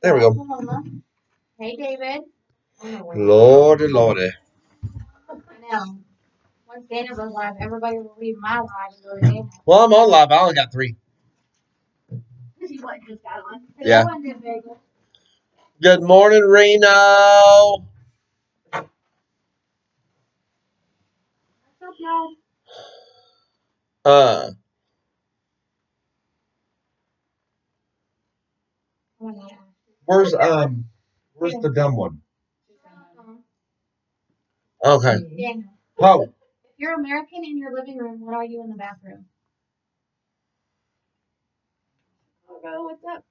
There we go. Hey, David. Lordy, lordy. I know. Once Dana goes live, everybody will leave my live and go to Dana. Well, I'm on live. I only got 3. He just got on. Yeah. No one did Vegas. Good morning, Reno. What's up, y'all? Where's the dumb one? Okay. Dana. Oh, If you're American in your living room, what are you in the bathroom? Oh, what's up?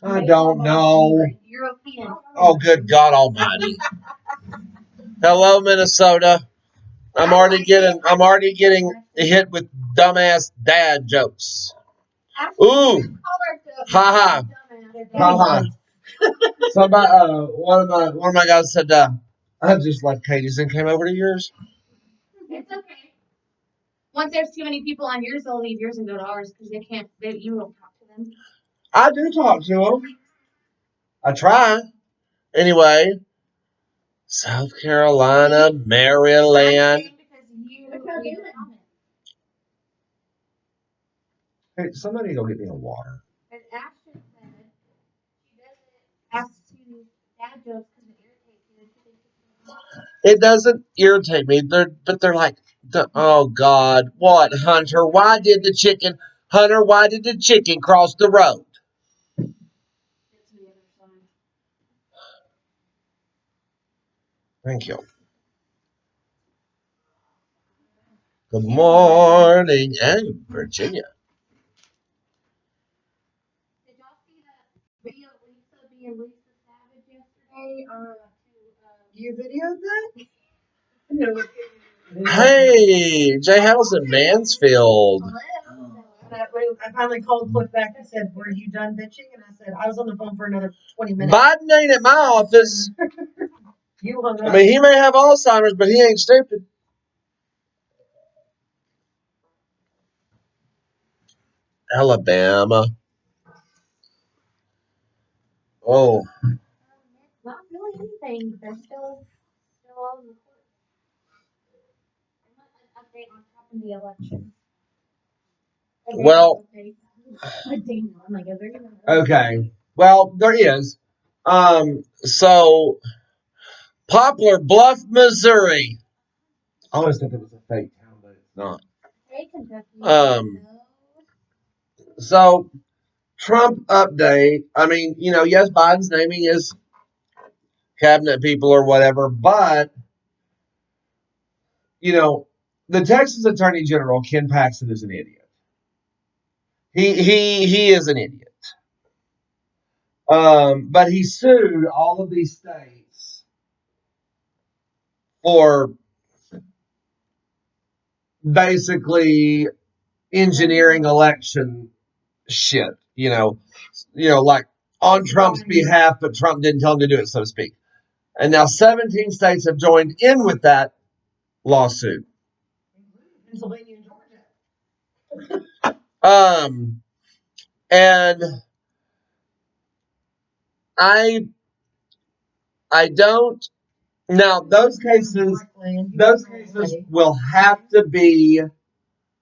I don't know. European. Oh, good God Almighty! Hello, Minnesota. I'm already getting hit with dumbass dad jokes. Ooh, ha ha. Somebody, one of my guys said, I just left Katie's and came over to yours. It's okay. Once there's too many people on yours, they'll leave yours and go to ours because you don't talk to them. I do talk to them. I try. Anyway, South Carolina, Maryland. Hey, somebody go get me a water. And Ashton said she doesn't ask to dad jokes because it irritates you. It doesn't irritate me. They're like, oh God, what, Hunter? Why did the chicken cross the road? Thank you. Good morning, and Virginia. Did y'all see that video of Lisa being Lisa Savage yesterday? You videoed that? No. Hey, Jay House in Mansfield. I finally called Cliff back and said, were you done bitching? And I said, I was on the phone for another 20 minutes. Biden ain't at my office. You hung up. I mean, he may have Alzheimer's, but he ain't stupid. Alabama. Oh. Not really anything. They're still on the court. I want an update on top of the election. Well, okay. Well, there is. So Poplar Bluff, Missouri. I always thought that was a fake town, but it's not. Hey, Kentucky. So Trump update. I mean, yes, Biden's naming his cabinet people or whatever, but the Texas Attorney General Ken Paxton is an idiot. He is an idiot. But he sued all of these states for basically engineering election shit, like on Trump's behalf, but Trump didn't tell him to do it, so to speak. And now 17 states have joined in with that lawsuit. Pennsylvania and Georgia. And I don't. Now those cases will have to be.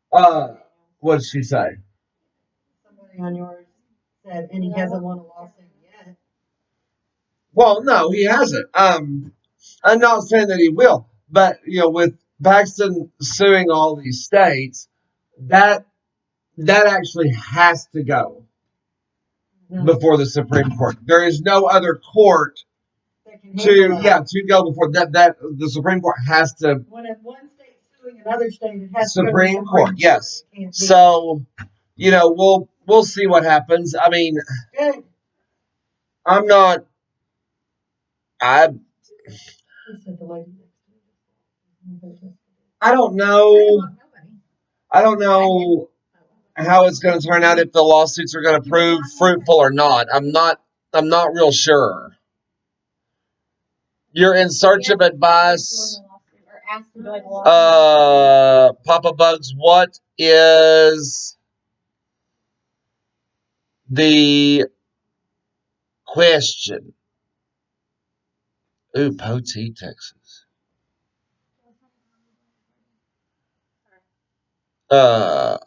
What did she say? Somebody on yours said, and he hasn't won a lawsuit yet. Well, no, he hasn't. I'm not saying that he will, but with Paxton suing all these states, that actually has to go before the Supreme Court. There is no other court to go before that. The Supreme Court has to. When one state's suing another state, it has Supreme to go to Court, yes. So, we'll see what happens. I mean, I'm not. I don't know. I don't know how it's going to turn out, if the lawsuits are going to prove fruitful or not. I'm not real sure. You're in search of advice. Papa Bugs, what is the Question. Ooh, Poteet, Texas. Uh,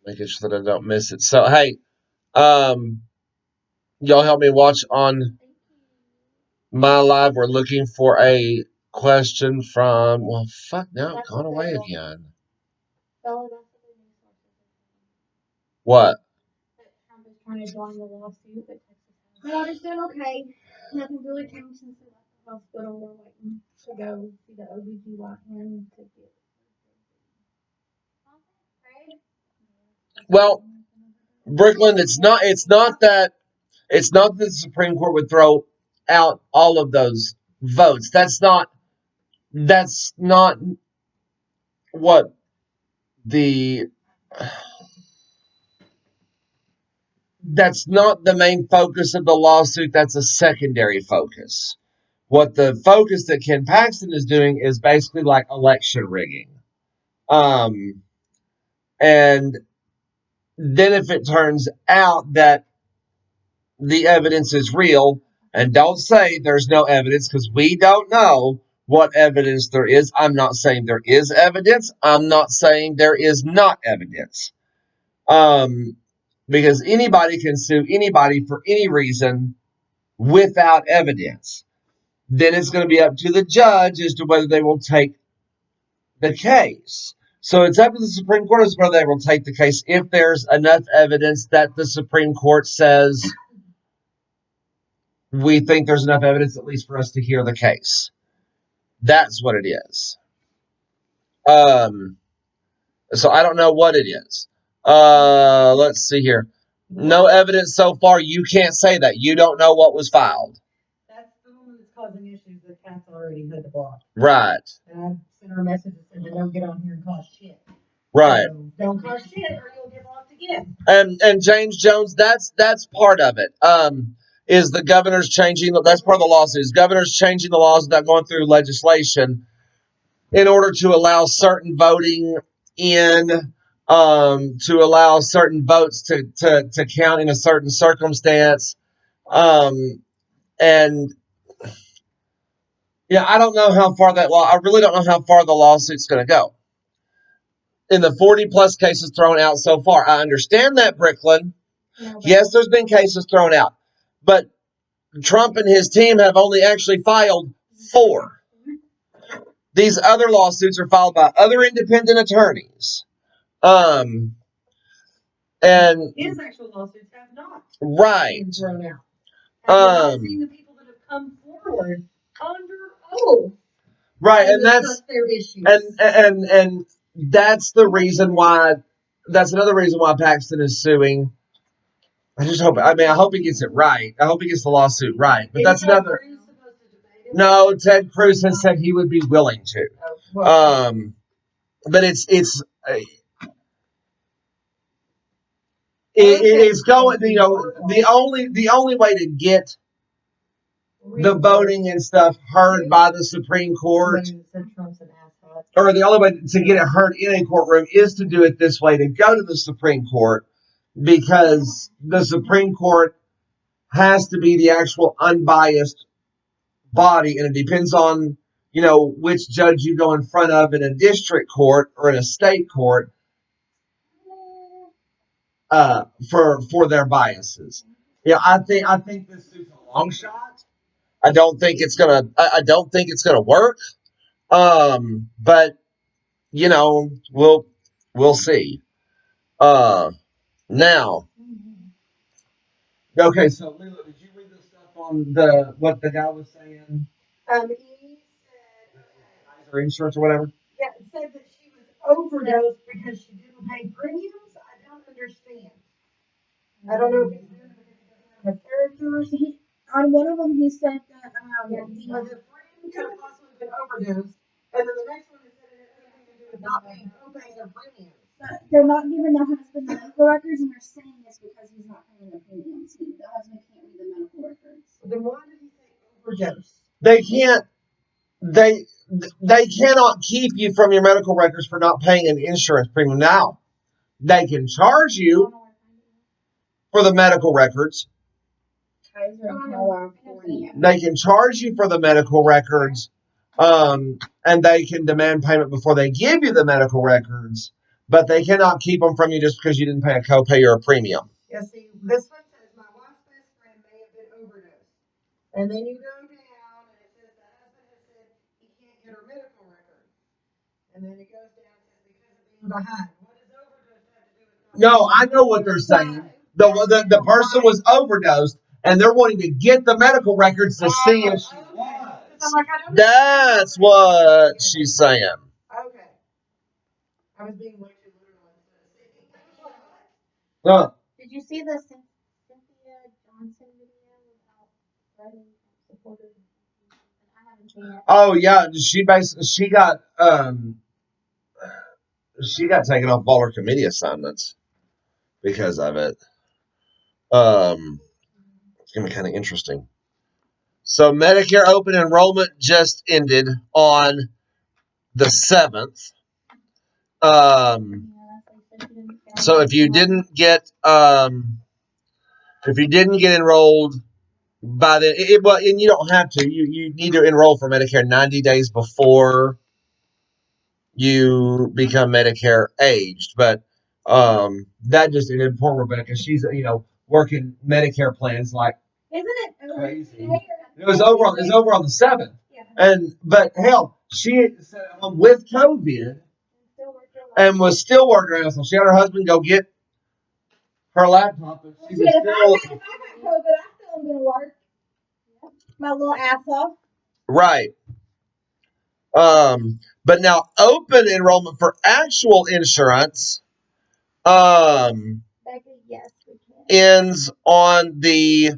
Making sure that I don't miss it. So, hey, y'all help me watch on my live. We're looking for a question from. Well, fuck, now it's gone away again. What? That Trump is trying to join the lawsuit that Texas has. Water's doing okay. Nothing's really changed since they left the hospital. We're waiting to go see the OBGYN to get. Well, Brooklyn, it's not. It's not that. It's not that the Supreme Court would throw out all of those votes. That's not. That's not what the. That's not the main focus of the lawsuit. That's a secondary focus. What the focus that Ken Paxton is doing is basically like election rigging. Um, and then if it turns out that the evidence is real, and don't say there's no evidence because we don't know what evidence there is. I'm not saying there is evidence. I'm not saying there is not evidence. Um, because anybody can sue anybody for any reason without evidence. Then it's going to be up to the judge as to whether they will take the case. So it's up to the Supreme Court as to whether they will take the case if there's enough evidence that the Supreme Court says we think there's enough evidence at least for us to hear the case. That's what it is. So I don't know what it is. Let's see here. No evidence so far. You can't say that. You don't know what was filed. That's the woman that's causing issues that Kat's already had to block. Right. And I sent her a message that said, don't get on here and cause shit. Right. So don't cause shit or you'll get blocked again. And James Jones, that's part of it. Is the governor's changing? That's part of the lawsuit. Is governors changing the laws without going through legislation in order to allow certain voting in, to allow certain votes to count in a certain circumstance, and yeah, I don't know how far that law. I really don't know how far the lawsuit's going to go. In the 40 plus cases thrown out so far, I understand that, Bricklin. Yes, there's been cases thrown out, but Trump and his team have only actually filed 4. These other lawsuits are filed by other independent attorneys. And his actual lawsuits have not right. been thrown out. I've seen the people that have come forward under oath. Right, and that's their issues. And that's the reason why. That's another reason why Paxton is suing. I just hope. I mean, I hope he gets it right. I hope he gets the lawsuit right. But that's another. No, Ted Cruz has said he would be willing to. But it's going. You know, the only way to get the voting and stuff heard by the Supreme Court, or the only way to get it heard in a courtroom is to do it this way, to go to the Supreme Court, because the Supreme Court has to be the actual unbiased body, and it depends on, you know, which judge you go in front of in a district court or in a state court for their biases. Yeah, I think this is a long shot. I don't think it's gonna work. But you know, we'll see. Now, okay. So, Lila, did you read the stuff on what the guy was saying? He said, Or insurance or whatever. Yeah, it said that she was overdosed because she didn't pay premiums. I don't understand. I don't know if he's doing it because he doesn't have the characters. On one of them, he said that The friend could have possibly been overdosed, and then the next one is said it had anything to do with not paying co-pays or premiums. they're not giving the husband the medical records, and they're saying this because he's not paying the premiums. The husband can't read the medical records. Then why did he say overdose? They can't. They cannot keep you from your medical records for not paying an insurance premium. Now, they can charge you for the medical records, Kaiser and California. They can charge you for the medical records, and they can demand payment before they give you the medical records, but they cannot keep them from you just because you didn't pay a copay or a premium. Yeah, see, this one says my wife's best friend may have been overdosed. And then you go down and it says the husband has said he can't get her medical record. And then it goes down and says because of being behind. What does overdose have to do with No, I know what they're saying. The person was overdosed, and they're wanting to get the medical records to see if she was. That's what she's saying. Okay. I was being way too literal instead of saying. Did you see the Cynthia Johnson video about writing supporters? I haven't seen it. Oh yeah, she got taken off all her committee assignments because of it. It's gonna be kind of interesting. So Medicare open enrollment just ended on the 7th. So if you didn't get enrolled by well, and you don't have to. You need to enroll for Medicare 90 days before you become Medicare aged. But that just ended. Poor Rebecca. She's working Medicare plans like Isn't it crazy. It was over on the 7th. Yeah. But hell, she with COVID and was still working around. So she had her husband go get her laptop, and she was If I got still COVID, I still am gonna work. My little ass off. right. But now open enrollment for actual insurance Yes, we can. ends on the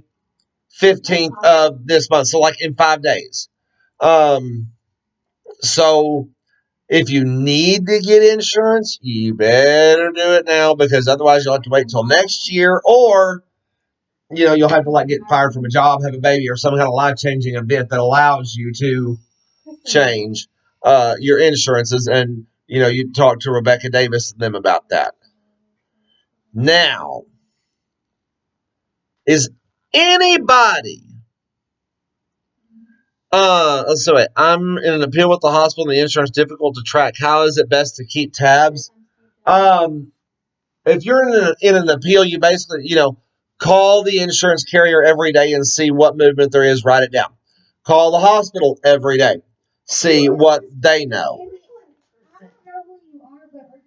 15th of this month. So like in 5 days. So if you need to get insurance, you better do it now because otherwise you'll have to wait till next year, or you'll have to like get fired from a job, have a baby, or some kind of life-changing event that allows you to change your insurances. And you talk to Rebecca Davis and them about that. Now, is anybody let's see, I'm in an appeal with the hospital and the insurance difficult to track. How is it best to keep tabs? If you're in an appeal, you basically, call the insurance carrier every day and see what movement there is, write it down. Call the hospital every day, see what they know. I don't know who you are, but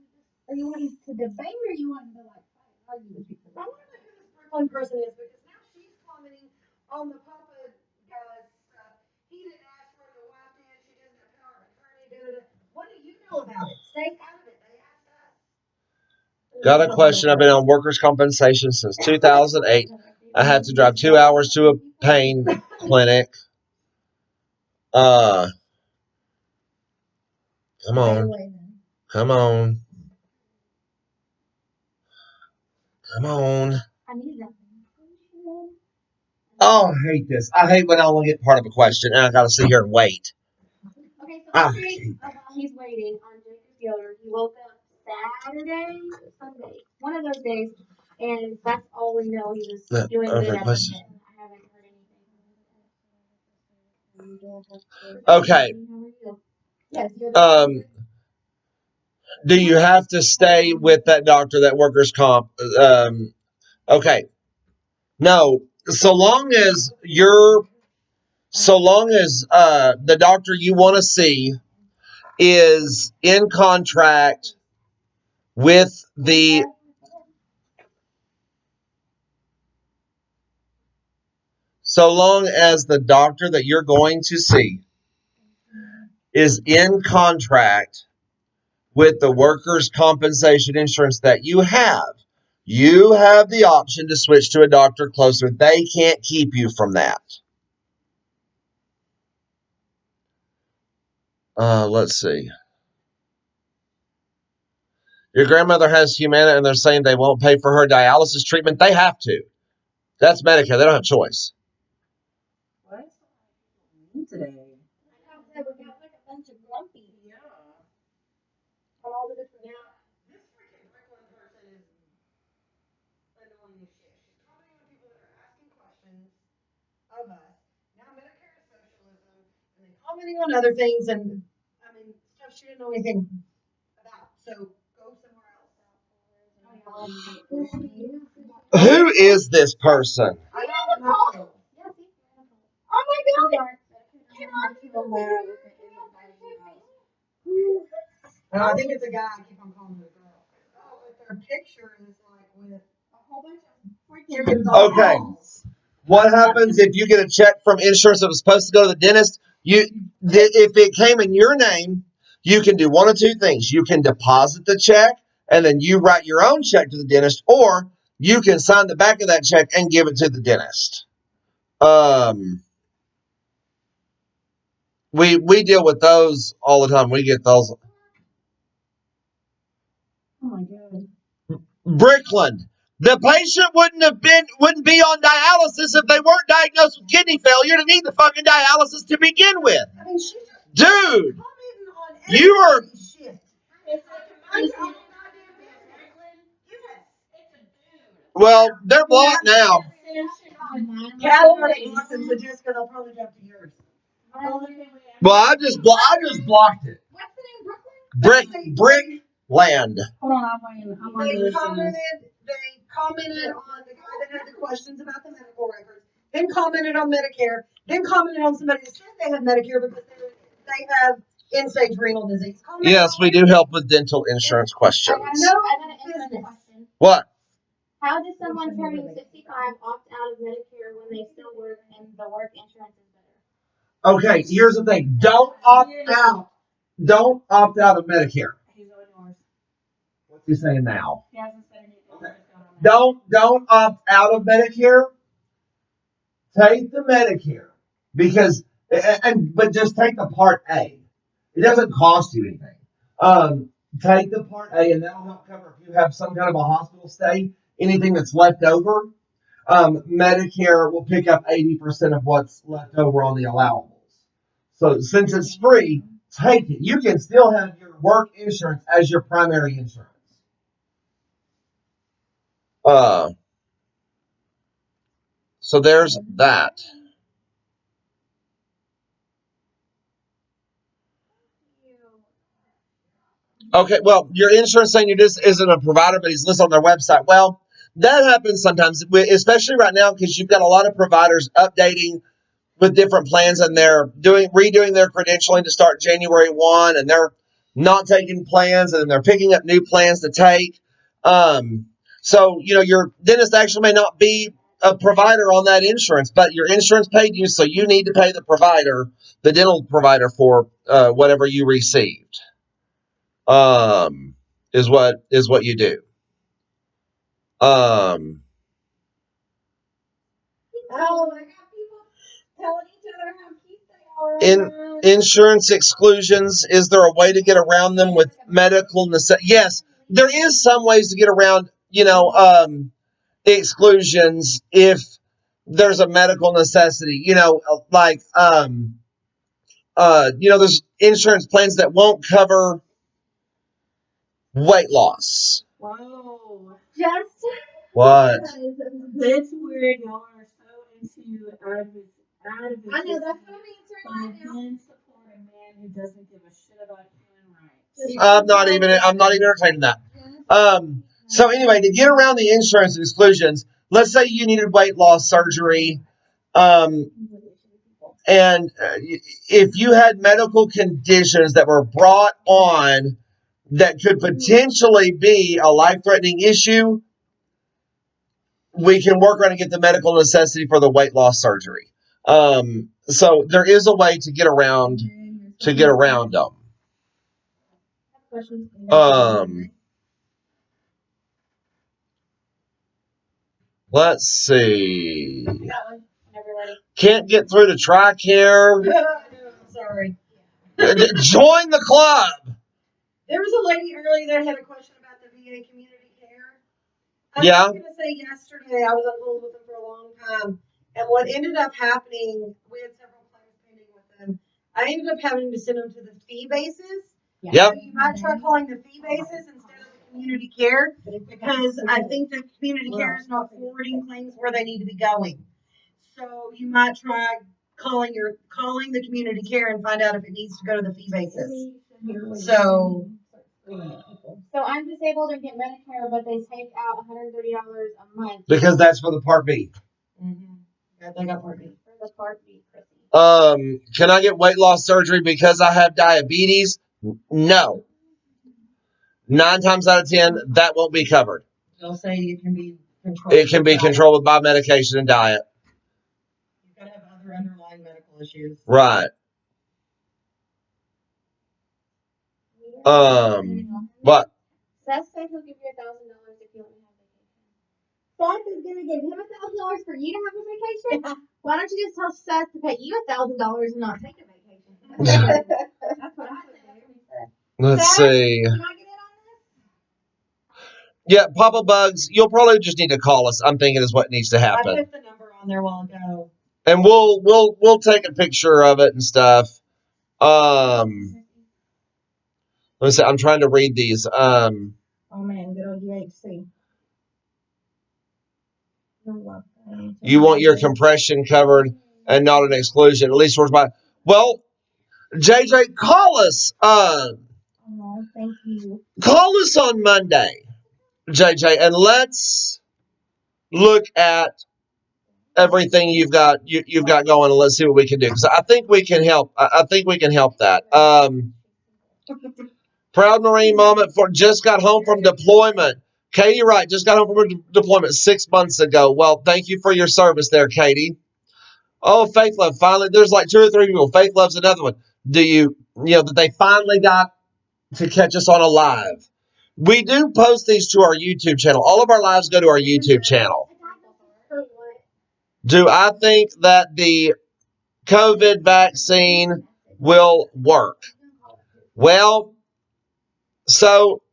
are you wanting to debate or you wanting to like argue with people? I want to know who this Brooklyn person is because now she's commenting on the Papa guy's stuff. He didn't ask for it, the wife did. She doesn't have power of attorney. Da-da-da. What do you know about it? Stay out of it. They asked us. Got a question. I've been on workers' compensation since 2008. I had to drive 2 hours to a pain clinic. Come on. Come on. Come on. I need that. Oh, I hate this. I hate when I only get part of a question and I gotta sit here and wait. Okay, so update while he's waiting on Jacob Yoder. He woke up Saturday or Sunday, one of those days, and that's all we know. He was doing good at the question. gym. I haven't heard anything. Okay. Yes, Do you have to stay with that doctor, that workers' comp? Okay. No. So long as the doctor you want to see is in contract with so long as the doctor that you're going to see is in contract with the workers' compensation insurance that you have the option to switch to a doctor closer. They can't keep you from that. Let's see. Your grandmother has Humana and they're saying they won't pay for her dialysis treatment. They have to. That's Medicare. They don't have a choice. What? Today. we got like a bunch of grumpy. Yeah. All the different. This freaking Brooklyn person is annoying as shit. She's commenting on people that are asking questions. of us. Now Medicare is socialism, and then commenting on other things, and I mean stuff she didn't know anything about. So go somewhere else. Who is this person? I don't know. Oh my God! I think it's a guy. I keep on calling it a girl. Oh, but their picture is like with a whole bunch of freaking Okay. What happens if you get a check from insurance that was supposed to go to the dentist? If it came in your name, you can do one of two things. You can deposit the check and then you write your own check to the dentist, or you can sign the back of that check and give it to the dentist. We deal with those all the time. We get those. Oh my God. Brickland. The patient wouldn't be on dialysis if they weren't diagnosed with kidney failure to need the fucking dialysis to begin with. I mean, she's just Dude, commenting on you are. everybody's shit. It's like mind your own goddamn business. Well, they're blocked now. Cat got it blocked, and so Jessica, they'll probably jump to yours. Well, I just blocked it. What's the name? Brickland. Hold on, I'm on They this. commented on the guy that had the questions about the medical records, then commented on Medicare, then commented on somebody that said they had Medicare because they have end-stage renal disease. Commented Yes, on we do help with dental insurance questions. I got an interesting question. What? How does someone turning 65 opt out of Medicare when they still work and the work insurance is better? Okay, here's the thing. Don't opt out. Don't opt out of Medicare. He's on yours. What's he saying now? He hasn't said anything. Okay. Don't opt out of Medicare. Take the Medicare but just take the Part A. It doesn't cost you anything. Take the Part A, and that'll help cover if you have some kind of a hospital stay, anything that's left over. Medicare will pick up 80% of what's left over on the allowables. So since it's free, take it. You can still have your work insurance as your primary insurance. So there's that. Okay, well, your insurance saying you just isn't a provider, but he's listed on their website. Well, that happens sometimes, especially right now, because you've got a lot of providers updating with different plans, and they're redoing their credentialing to start January 1, and they're not taking plans, and they're picking up new plans to take. So, your dentist actually may not be a provider on that insurance, but your insurance paid you, so you need to pay the dental provider for whatever you received. Is what you do. Oh, I got people telling each other how cute they are. Insurance exclusions. Is there a way to get around them with medical necessity? Yes, there is some ways to get around, exclusions if there's a medical necessity. There's insurance plans that won't cover weight loss. Whoa. Just What? That's weird. Y'all are so into advocacy. I know that's what I'm answering right now. Then support a man who doesn't give a shit about human rights. I'm not even entertaining that. So anyway, to get around the insurance exclusions, let's say you needed weight loss surgery, and if you had medical conditions that were brought on that could potentially be a life-threatening issue, we can work around and get the medical necessity for the weight loss surgery. So there is a way to get around them. Let's see. Can't get through to TRICARE. Sorry. Join the club. There was a lady earlier that had a question about the VA community care. I was going to say yesterday I was on hold with them for a long time, and what ended up happening, we had several claims pending with them. I ended up having to send them to the fee basis. Yep. So you might try calling the fee basis instead of the community care, because I think the community care is not forwarding claims where they need to be going. So you might try calling the community care and find out if it needs to go to the fee basis. So So I'm disabled and get Medicare, but they take out $130 a month because that's for the Part B. yeah, they got Part B. for the Part B, Chrissy. Can I get weight loss surgery because I have diabetes? No. 9 times out of 10, that won't be covered. They'll say it can be controlled. It can be controlled by medication and diet. You've got to have other underlying medical issues. Right. What? Seth said he'll give you $1,000 if you let me have vacation. Seth is gonna give him $1,000 for you to have a vacation. Why don't you just tell Seth to pay you $1,000 and not take a vacation? That's what I would do. Let's Seth, see. can I get in on this? Yeah, Papa Bugs, you'll probably just need to call us. I'm thinking is what needs to I happen. put the number on there a while ago. And we'll take a picture of it and stuff. Let me see. I'm trying to read these. Oh man, good old UHC. You want your compression covered and not an exclusion, at least towards my. Well, JJ, call us. Thank you. Call us on Monday, JJ, and let's look at everything you've got going, and let's see what we can do. Because I think we can help. I think we can help that. Proud Marine moment for just got home from deployment. Katie Wright just got home from deployment 6 months ago. Well, thank you for your service there, Katie. Oh, Faith Love, finally, there's like 2 or 3 people. Faith Love's another one. That they finally got to catch us on a live. We do post these to our YouTube channel. All of our lives go to our YouTube channel. Do I think that the COVID vaccine will work? Well, so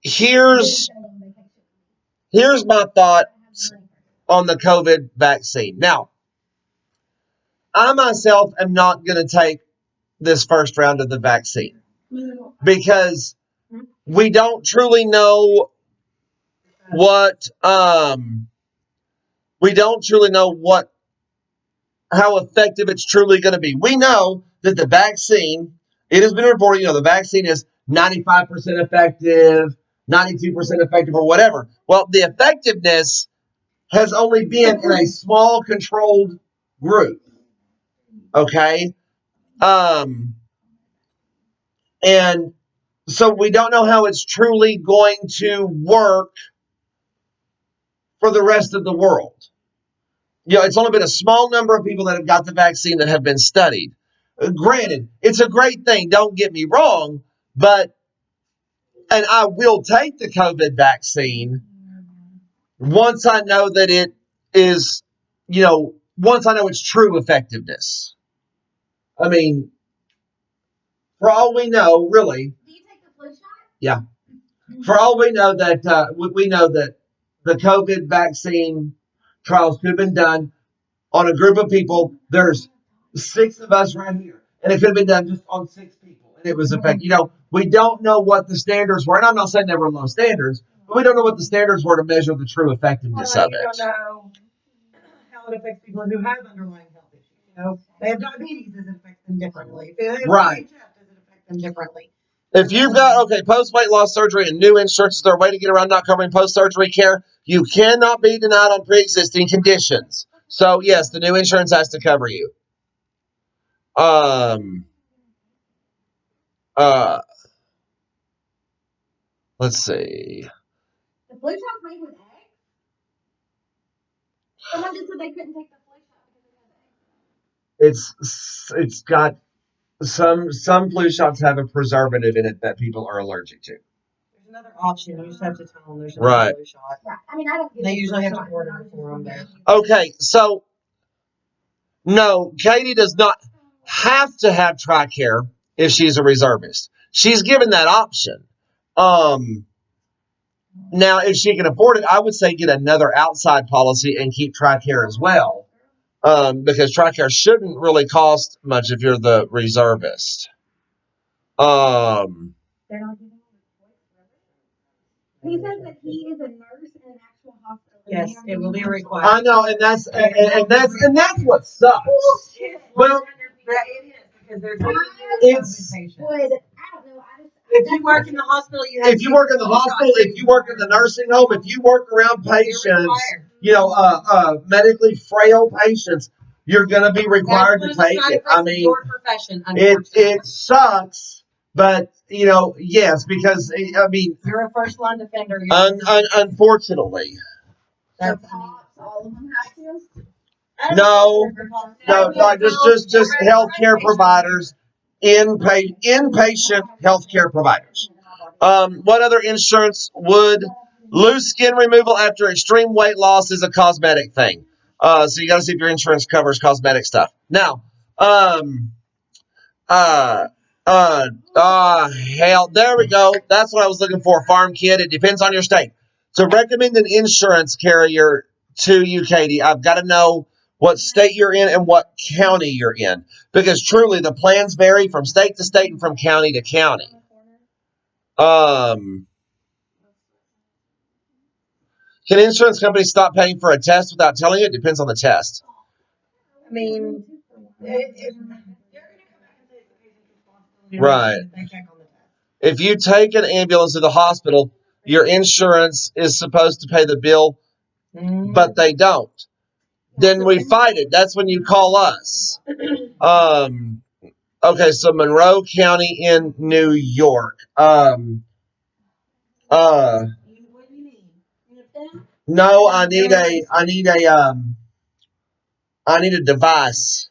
here's my thoughts on the COVID vaccine. Now, I myself am not going to take this first round of the vaccine because we don't truly know what how effective it's truly going to be. We know that the vaccine, it has been reported, the vaccine is 95% effective, 92% effective, or whatever. Well, the effectiveness has only been in a small controlled group. Okay? And so we don't know how it's truly going to work for the rest of the world. It's only been a small number of people that have got the vaccine that have been studied. Granted, it's a great thing, don't get me wrong, and I will take the COVID vaccine once I know that it is, once I know its true effectiveness. I mean, for all we know, really. Do you take the flu shot? Yeah. For all we know that we know that the COVID vaccine trials could have been done on a group of people. There's 6 of us right here, and it could have been done just on 6 people, and it was effective. We don't know what the standards were, and I'm not saying there were low standards, but we don't know what the standards were to measure the true effectiveness of it. You don't know how it affects people who have underlying health issues. They have diabetes, does it affect them differently? If they have Right. CHF, does it affect them differently? If you've got, post-weight loss surgery and new insurance is their way to get around not covering post-surgery care, you cannot be denied on pre-existing conditions. So, yes, the new insurance has to cover you. Let's see. The flu shot's made with eggs? Someone just said they couldn't take the flu shot because it had eggs. It's got some flu shots have a preservative in it that people are allergic to. There's another option. You just have to tell them there's Right. another flu shot. Right. I mean, I don't get They it usually have to shot, order but I it for them there. Okay, so no, Katie does not have to have TRICARE if she's a reservist. She's given that option. Now, if she can afford it, I would say get another outside policy and keep TRICARE as well. Because TRICARE shouldn't really cost much if you're the reservist. They're not giving him a choice. He says that he is a nurse in an actual hospital Yes, it will be required. I know, and that's what sucks. Well, It is because there's it's I don't know. if you work in the hospital, you have if you work in the hospital, if you work in the nursing home, if you work around patients, medically frail patients, you're going to be required to take it. I mean, your profession. it sucks, but yes, because I mean, You're a first line defender. unfortunately, So cops, all of them have to. no, just healthcare providers, inpatient healthcare providers. What other insurance would loose skin removal after extreme weight loss is a cosmetic thing. So you got to see if your insurance covers cosmetic stuff. Now, hell, there we go. That's what I was looking for, Farm Kid. It depends on your state. To recommend an insurance carrier to you, Katie, I've got to know what state you're in and what county you're in. Because truly, the plans vary from state to state and from county to county. Can insurance companies stop paying for a test without telling you? It depends on the test. I mean, they're going to come back and say it's the patient's responsibility. Right. They check on the test. If you take an ambulance to the hospital, your insurance is supposed to pay the bill, but they don't. Then we fight it. That's when you call us. Okay, so Monroe County in New York. What do you need? No, I need a device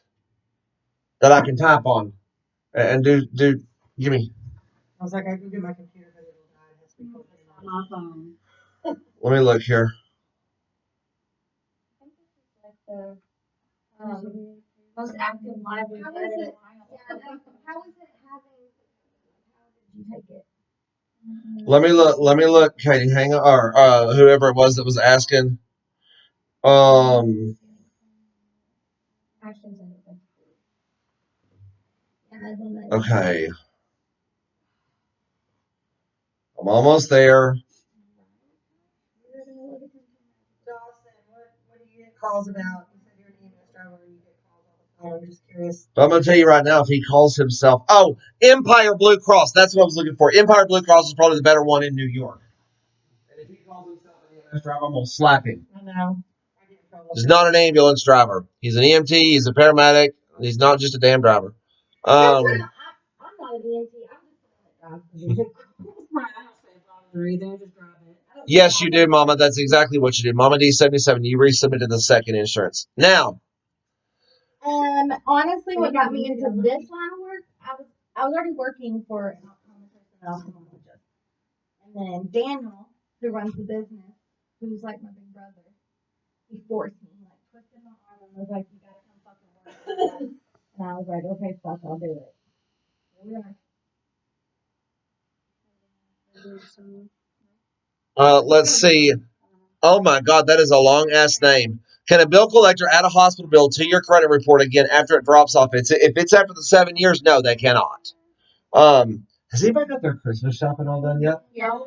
that I can type on and do. Give me. I was like, I can do my computer, but it'll die. It has to be on my phone. Let me look here. Most active live. How is it? How is it having? How did you take it? Let me look, Katie. Hang on, or whoever it was that was asking. Okay. I'm almost there. Dawson, what do you get calls about? You said you're an ambulance driver and you get calls all the time. I'm just curious. But I'm going to tell you right now, if he calls himself, Empire Blue Cross. That's what I was looking for. Empire Blue Cross is probably the better one in New York. And if he calls himself an ambulance driver, I'm going to slap him. I know. He's not an ambulance driver. He's an EMT. He's a paramedic. He's not just a damn driver. I'm not an EMT. I'm just a driver. Yes, you did, Mama. That's exactly what you did. Mama D77, you resubmitted the second insurance. Now. Honestly, what got me into this line of work, I was already working for an optometrist and an ophthalmologist. And then Daniel, who runs the business, who's like my big brother, he forced me. He like twisted my arm and was like, "You gotta come fucking work." And I was like, "Okay, fuck, I'll do it." Let's see. Oh my God, that is a long ass name. Can a bill collector add a hospital bill to your credit report again after it drops off? If it's after the 7 years, no, they cannot. Has anybody got their Christmas shopping all done yet? Yeah. I'm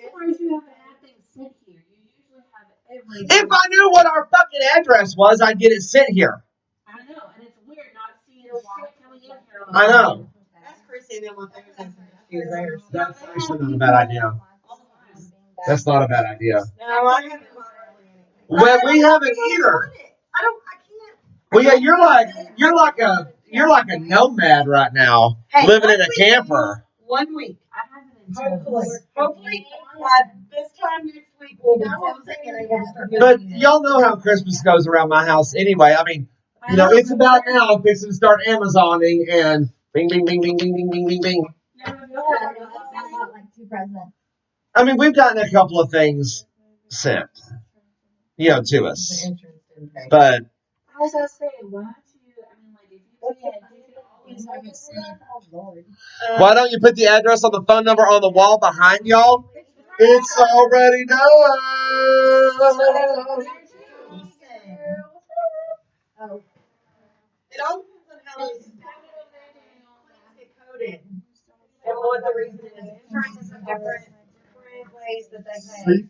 surprised you haven't had things sent here. You usually have everything. If I knew what our fucking address was, I'd get it sent here. I know, and it's weird not seeing shit coming in here. I know. That's Chrissy and them with theirs. That's actually not a bad idea. That's not a bad idea. No, I haven't bought hardly anything. Well, we haven't either. I can't. Well, yeah, you're like a nomad right now, living in a camper. 1 week. Hopefully, by this time next week we'll be closing and we'll start. But y'all know how Christmas goes around my house anyway. I mean, it's about now fixing to start Amazoning and bing, bing, bing, bing, bing, bing, bing, bing, bing. I mean, we've gotten a couple of things sent, to us. But I was gonna say, why don't you? I mean, like, if you can, you can always have it sent. Why don't you put the address on the phone number on the wall behind y'all? It's already done. It all depends on how those claims get coded and what the reason is. Insurance is a different ways that they pay.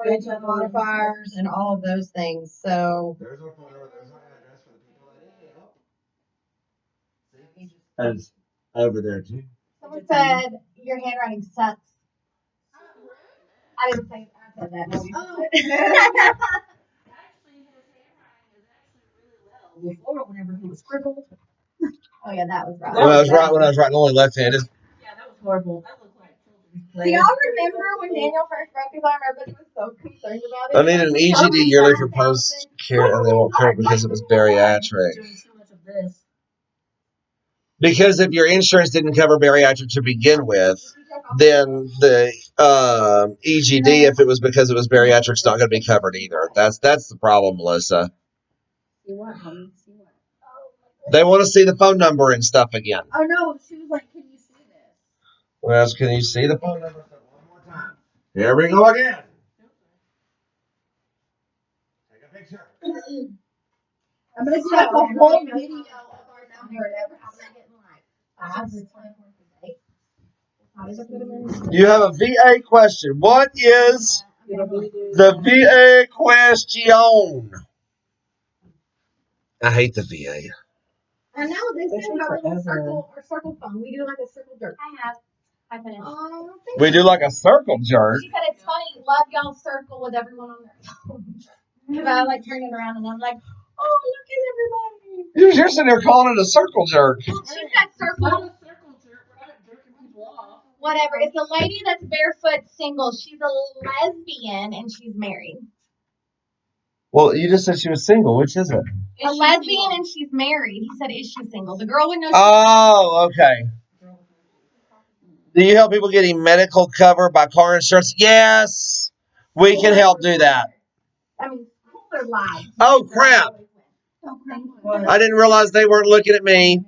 engine modifiers, and all of those things. So There's our phone number. There's our address for the people that need help. That's over there too. Someone said your handwriting sucks. I didn't say I said that. Oh. Actually, his handwriting is actually really well. Before, whenever he was scribbled. Oh yeah, that was right. When I was writing only left-handed. Yeah, that was horrible. That looked like children's Do play. y'all remember when Daniel first broke his arm? Everybody was so concerned about it. I need an EGD yearly for post-care, and they won't cover it because it was bariatric. Doing too much of this. Because if your insurance didn't cover bariatric to begin with, then the EGD, if it was because it was bariatric, is not going to be covered either. That's the problem, Melissa. See what, honey? See what? They want to see the phone number and stuff again. Oh no, she was like, "Can you see this?" Well, can you see the phone number one more time? Here we go again. Take a picture. I'm gonna do like a whole video of our number and how we're getting like. You have a VA question. What is the VA question? I hate the VA. I know this is our little circle phone. We do like a circle jerk. I have. I finished. We do like a circle jerk. She said it's funny. Love y'all circle with everyone on their phone. Because I like turn it around and I'm like, oh look at everybody. You're sitting there calling it a circle jerk. Well, she said circle. Whatever. It's a lady that's barefoot single. She's a lesbian and she's married. Well, you just said she was single. Which is it? A lesbian and she's married. He said, is she single? The girl would know. Oh, okay. Do you help people getting medical cover by car insurance? Yes, we can help do that. I mean, they're live. Oh, crap. I didn't realize they weren't looking at me.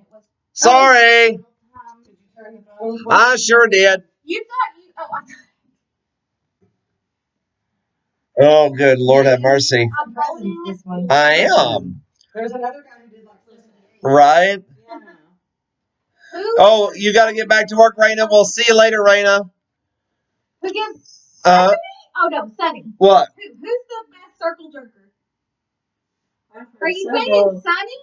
Sorry. I sure did. You thought you. Oh, good Lord have mercy. I am. There's another guy who did like this. Right? Yeah. Oh, you got to get back to work, Raina. We'll see you later, Raina. Who gives? Oh no, Sunny. What? Who's the best circle jerker? Are you thinking Sunny?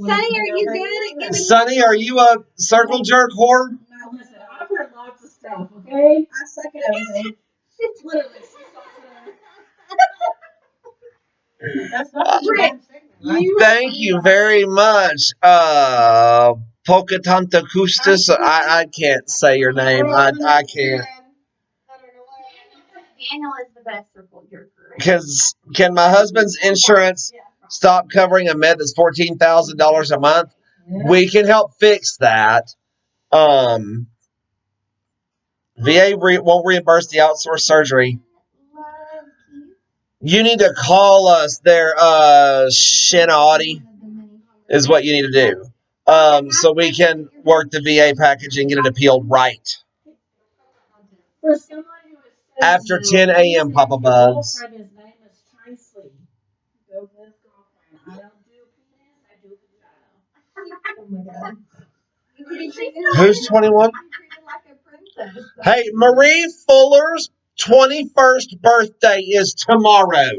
Sunny, are you good at giving? Sonny, are you a circle jerk whore? No, listen, I've heard lots of stuff. Okay, I suck at everything. literally. That's not the Rick, right? Thank you very much, Pocatanta Custis. I can't say your name. I can't. Daniel is the best circle jerker. Can my husband's insurance stop covering a med that's $14,000 a month? We can help fix that. VA won't reimburse the outsourced surgery. You need to call us there, Audi is what you need to do. So we can work the VA package and get it appealed right. For someone who is After 10 a.m., Papa Bugs. His name is Tracy. Go with his girlfriend. I don't do penis, I do vagina. Oh my god. Who's 21? Hey, Marie Fuller's 21st birthday is tomorrow.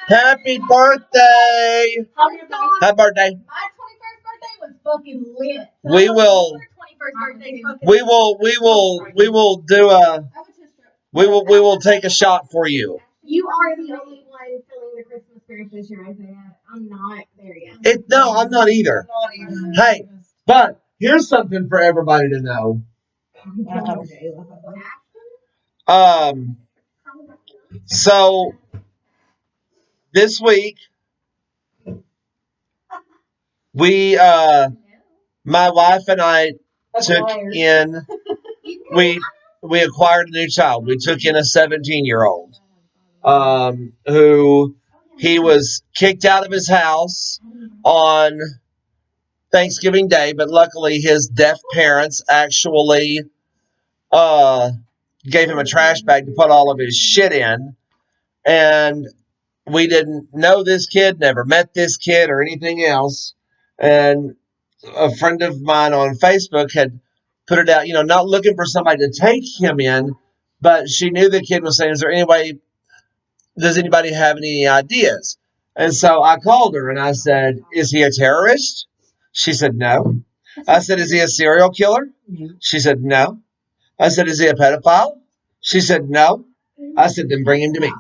Happy birthday! Happy Happy birthday! My 21st birthday was fucking lit. We will do a. We will take a shot for you. You are the only one feeling the Christmas spirit this year, Isaiah. I'm not there yet. No, I'm not either. Hey, but here's something for everybody to know. So this week we my wife and I took in we acquired a new child. We took in a 17-year-old who he was kicked out of his house on Thanksgiving Day, but luckily his deaf parents actually gave him a trash bag to put all of his shit in. And we didn't know this kid, never met this kid or anything else. And a friend of mine on Facebook had put it out, not looking for somebody to take him in, but she knew the kid was saying, "Is there any way? Does anybody have any ideas?" And so I called her and I said, "Is he a terrorist?" She said, "No." I said, "Is he a serial killer?" She said, "No." I said, "Is he a pedophile?" She said, "No." I said, "Then bring him to me."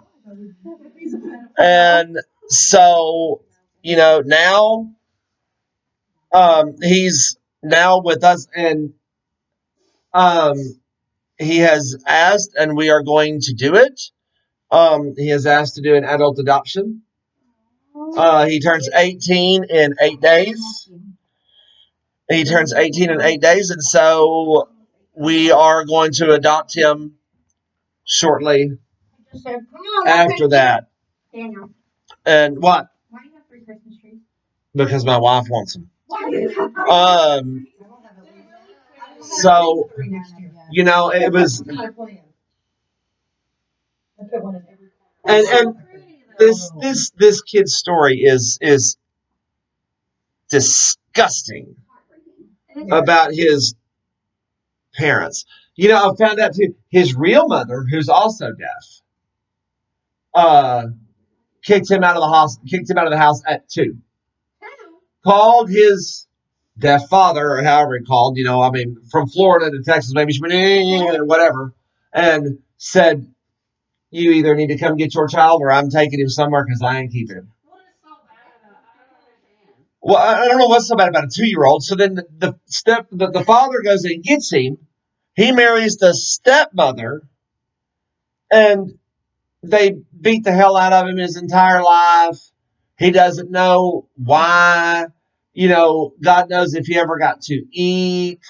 And so, now he's now with us, and um, he has asked, and we are going to do it. He has asked to do an adult adoption. He turns 18 in 8 days. He turns 18 in 8 days, and so we are going to adopt him shortly after that. Daniel, And what? why do you have 3 Christmas trees? Because my wife wants them. Why do you have Um, I don't have it legal. so it was, My plan. I put one in every corner. and this kid's story is disgusting about his parents. I found out too. His real mother, who's also deaf, uh, kicked him out of the house at 2. Called his deaf father, or however he called, from Florida to Texas, maybe or whatever, and said, "You either need to come get your child, or I'm taking him somewhere because I ain't keeping him." What is so bad? I don't understand. Well, I don't know what's so bad about a 2-year-old. So then the father goes and gets him. He marries the stepmother, and they beat the hell out of him his entire life. He doesn't know why. God knows if he ever got to eat.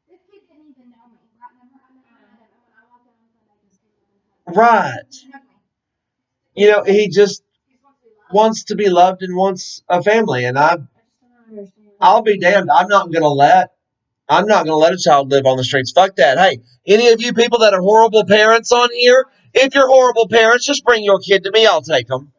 This kid didn't even know me. When I walked in on Sunday, just came up Right. and hugged me. He just He just wants to be loved. wants to be loved and wants a family. And I just don't understand. I'll be damned. I'm not gonna let a child live on the streets. Fuck that. Hey, any of you people that are horrible parents on here, if you're horrible parents, just bring your kid to me. I'll take them.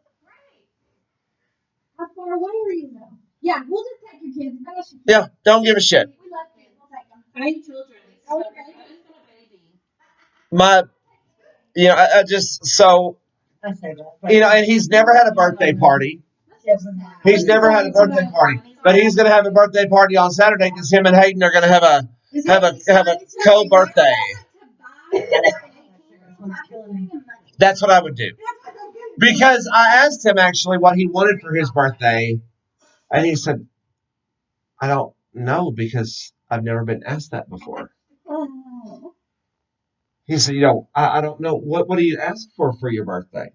How far away are you though? Yeah, we'll just take your kids. Finish your kids. Yeah, don't give a shit. We love kids. We'll take them. I need children. So Okay. I just want a baby. I just so I say that. and he's never had a birthday party. He's never had a birthday party, but he's gonna have a birthday party on Saturday because him and Hayden are gonna have a co-birthday. That's what I would do. Because I asked him actually what he wanted for his birthday, and he said, "I don't know because I've never been asked that before." He said, I don't know. What do you ask for your birthday?"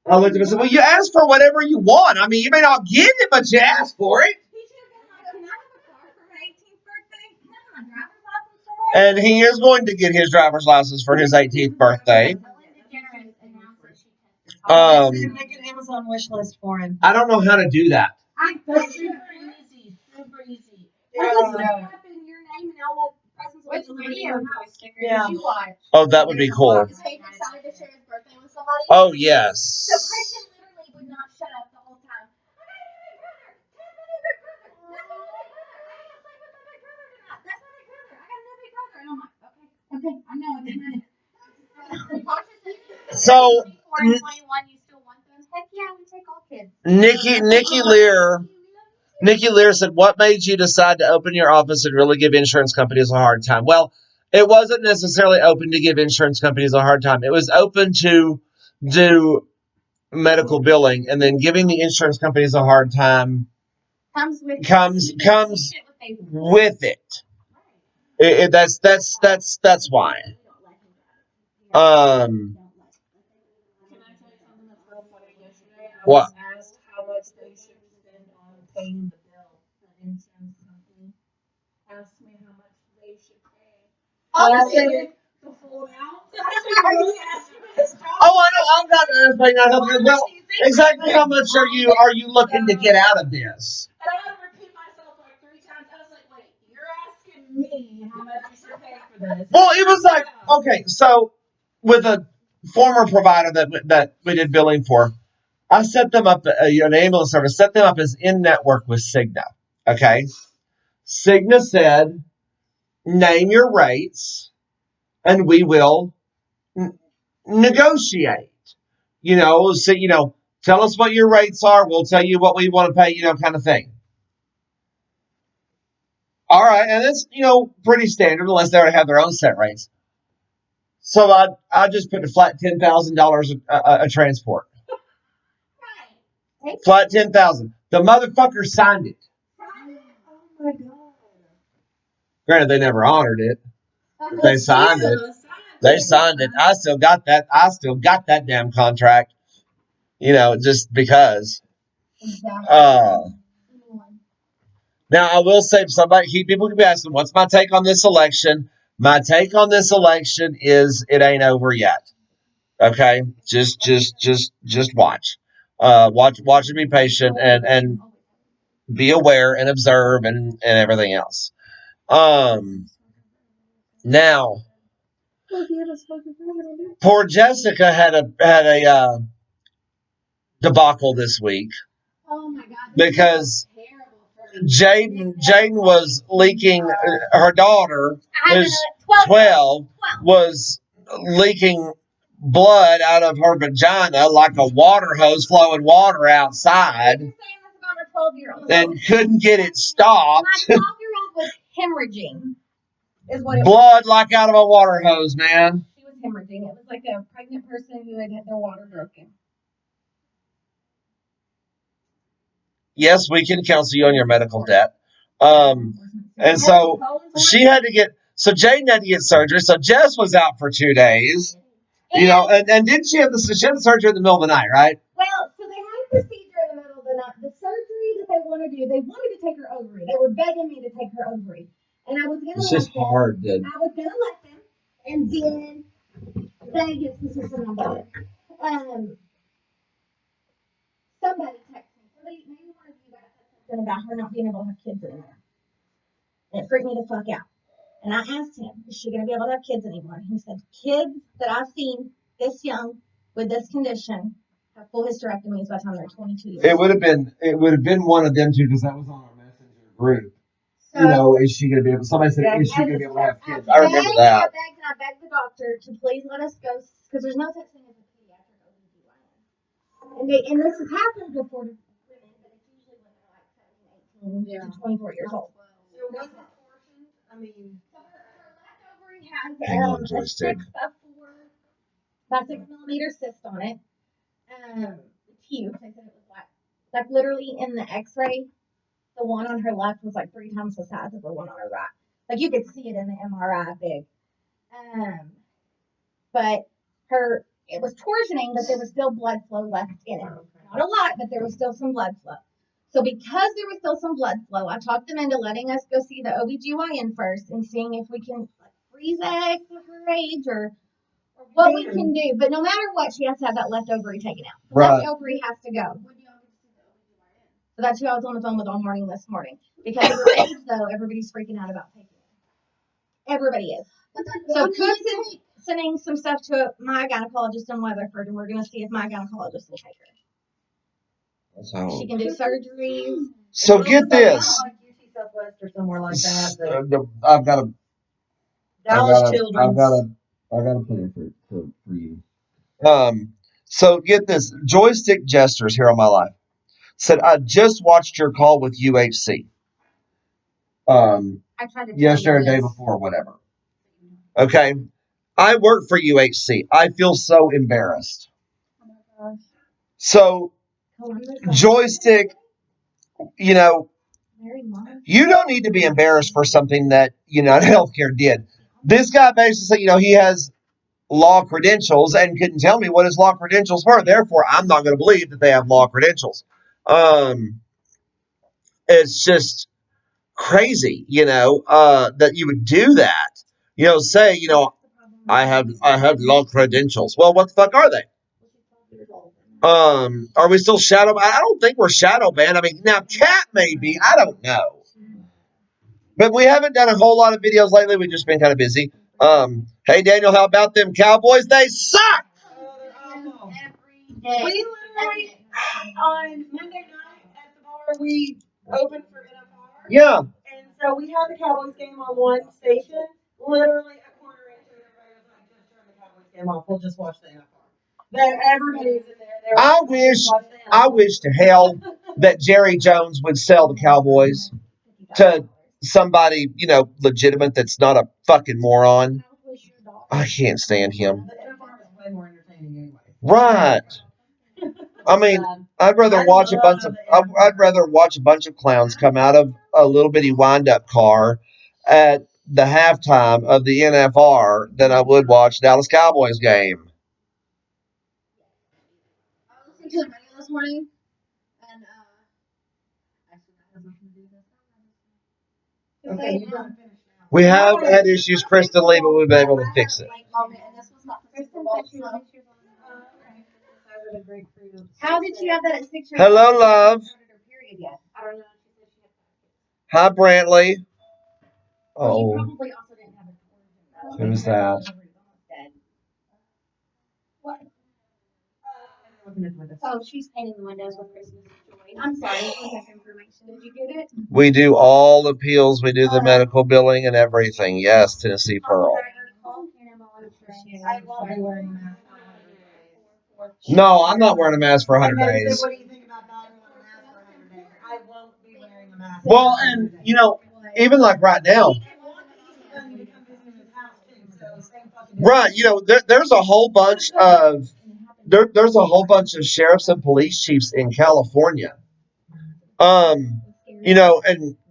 I looked at him and said, "Well, you ask for whatever you want. I mean, you may not get it, but you ask for it." He should have been like, "Can I have a car for my 18th birthday? Can I have my driver's license for it?" And he is going to get his driver's license for his 18th birthday. Ellen DeGeneres announced that she tested. Make an Amazon wish list for him. I don't know how to do that. That's super easy. Super easy. I just type in your name and all the presents will be delivered to your house. Yeah. You watch. Oh, that would be cool. Is Hayden excited to share his birthday with somebody? Oh, yes. So Christian literally would not shut up the whole time. I got a new big brother. That's my new big brother. That's my new big brother. I need to play with my big brother tonight. That's my big brother. I got a new big brother. And I'm like, okay, I know, it's a minute. So, 24 and 21, you still want them? Heck yeah, we take all kids. Nikki Lear said, "What made you decide to open your office and really give insurance companies a hard time?" Well, it wasn't necessarily open to give insurance companies a hard time. It was open to do medical billing, and then giving the insurance companies a hard time Comes with it. That's why. Um, Can I tell you something that's real funny? Yesterday, I What? was asked how much they should spend on paying the bill. The insurance company asked me how much they should pay. And I said the full amount. I said, really asking me this job? Oh, I know. I've got another thing I help you. Well, exactly how much are you looking to get out of this? And I had to repeat myself like 3 times. I was like, wait, you're asking me how much you should pay for this? Well, it was like, okay, so with a former provider that we did billing for, I set them up, an ambulance service, set them up as in network with Cigna. Okay, Cigna said, name your rates, and we will negotiate. Tell us what your rates are. We'll tell you what we want to pay. Kind of thing. All right, and it's pretty standard unless they already have their own set rates. So I just put a flat $10,000 a transport. Right. Flat 10,000. The motherfucker signed it. Oh my God. Granted, they never honored it. But they signed it. They signed it. I still got that. I still got that damn contract. Just because. Now I will say, people can be asking, "What's my take on this election?" My take on this election is it ain't over yet. Okay, just watch. Watch and be patient and be aware and observe and everything else. Now, poor Jessica had a debacle this week. Oh my God. Because Jaden was leaking. Her daughter, who's 12, was leaking blood out of her vagina like a water hose flowing water outside, and couldn't get it stopped. My 12-year-old was hemorrhaging. Is what blood like out of a water hose, man. She was hemorrhaging. It was like a pregnant person who had their water broken. Yes, we can counsel you on your medical debt. And so she had to get. So Jaden had to get surgery. So Jess was out for 2 days. And didn't she have the surgery in the middle of the night, right? Well, so they had a procedure in the middle of the night. The surgery that they wanted to do, they wanted to take her ovary. They were begging me to take her ovary. And I was going to let them. It's just hard, dude. I was going to let them. And then Vegas, this is what I'm doing. Somebody texted me. Maybe one of you guys said something about her not being able to have kids anymore. And it freaked me the fuck out. And I asked him, is she going to be able to have kids anymore? He said, kids that I've seen this young with this condition have full hysterectomies by the time they're 22 years. It would have been one of them two because that was on our messenger group. So, is she going to be able? Somebody said, is she going to be able to have kids? I remember that. I begged the doctor to please let us go because there's no such thing as a pediatric OBGYN. And this has happened before to women, but it's usually when they're like 17, 18 to 24 years old. So was it portioned? I mean, so her left ovary has a 6 millimeter cyst on it. It's huge. They said it was like literally in the X-ray, the one on her left was like 3 times the size of the one on her right. Like you could see it in the MRI big. But it was torsioning, but there was still blood flow left in it. Not a lot, but there was still some blood flow. So because there was still some blood flow, I talked them into letting us go see the OBGYN first and seeing if we can freeze eggs at her age or what we can do. But no matter what, she has to have that left ovary taken out. The left ovary has to go. So that's who I was on the phone with all morning this morning. Because of her age, though, everybody's freaking out about taking it. Everybody is. So Cook's sending some stuff to my gynecologist in Weatherford, and we're going to see if my gynecologist will take her. She can do surgeries. So get this. like UT Southwest or somewhere like that. I've got a Dallas Children's. I got a plan for you. So get this. Joystick Gestures here on my life said I just watched your call with UHC. I tried to yesterday or the day before, whatever. Okay. I work for UHC. I feel so embarrassed. Oh my gosh. So Joystick, you don't need to be embarrassed for something that United Healthcare did. This guy basically said, he has law credentials and couldn't tell me what his law credentials were. Therefore, I'm not going to believe that they have law credentials. It's just crazy, that you would do that. Say, I have law credentials. Well, what the fuck are they? Are we still shadow? I don't think we're shadow banned. I mean, now Cat maybe. I don't know. But we haven't done a whole lot of videos lately. We've just been kind of busy. Hey Daniel, how about them Cowboys? They suck. We literally on Monday night at the bar we opened for NFR. Yeah. And so we had the Cowboys game on one station. Literally a quarter into it, everybody was him off. We'll just watch the NFL. Everybody's in there. I wish to hell that Jerry Jones would sell the Cowboys to somebody, legitimate that's not a fucking moron. I can't stand him. The NFL is way more entertaining anyway. Right. I mean, I'd rather watch a bunch of clowns come out of a little bitty wind-up car at the halftime of the NFR than I would watch Dallas Cowboys game. I was listening to the radio this morning, and actually, that has nothing to do with this. Okay, you gotta finish now. We have had issues, Kristen Lee, but we've been able to fix it. And this was not for Kristen football, said she was so- issues on How did she have that at 6 years Hello, old? love. She hadn't started her period yet. I don't know. She said she had Hi, Brantley. Well, you Oh, probably also didn't have a torsion. who's that? What? Oh, she's painting the windows with Christmas joy. I'm sorry, contact information. Did you get it? We do all appeals. We do the medical billing and everything. Yes, Tennessee Pearl. I won't be wearing a mask for 100 days. No, I'm not wearing a mask for 100 And they days. said, what do you think about not wearing a mask for 100 days? I won't be wearing a mask. Well, for 100 and, days. even like right now, He didn't want me to come visit his house too, so same fucking right, there's a whole bunch of there's a whole bunch of sheriffs and police chiefs in California. And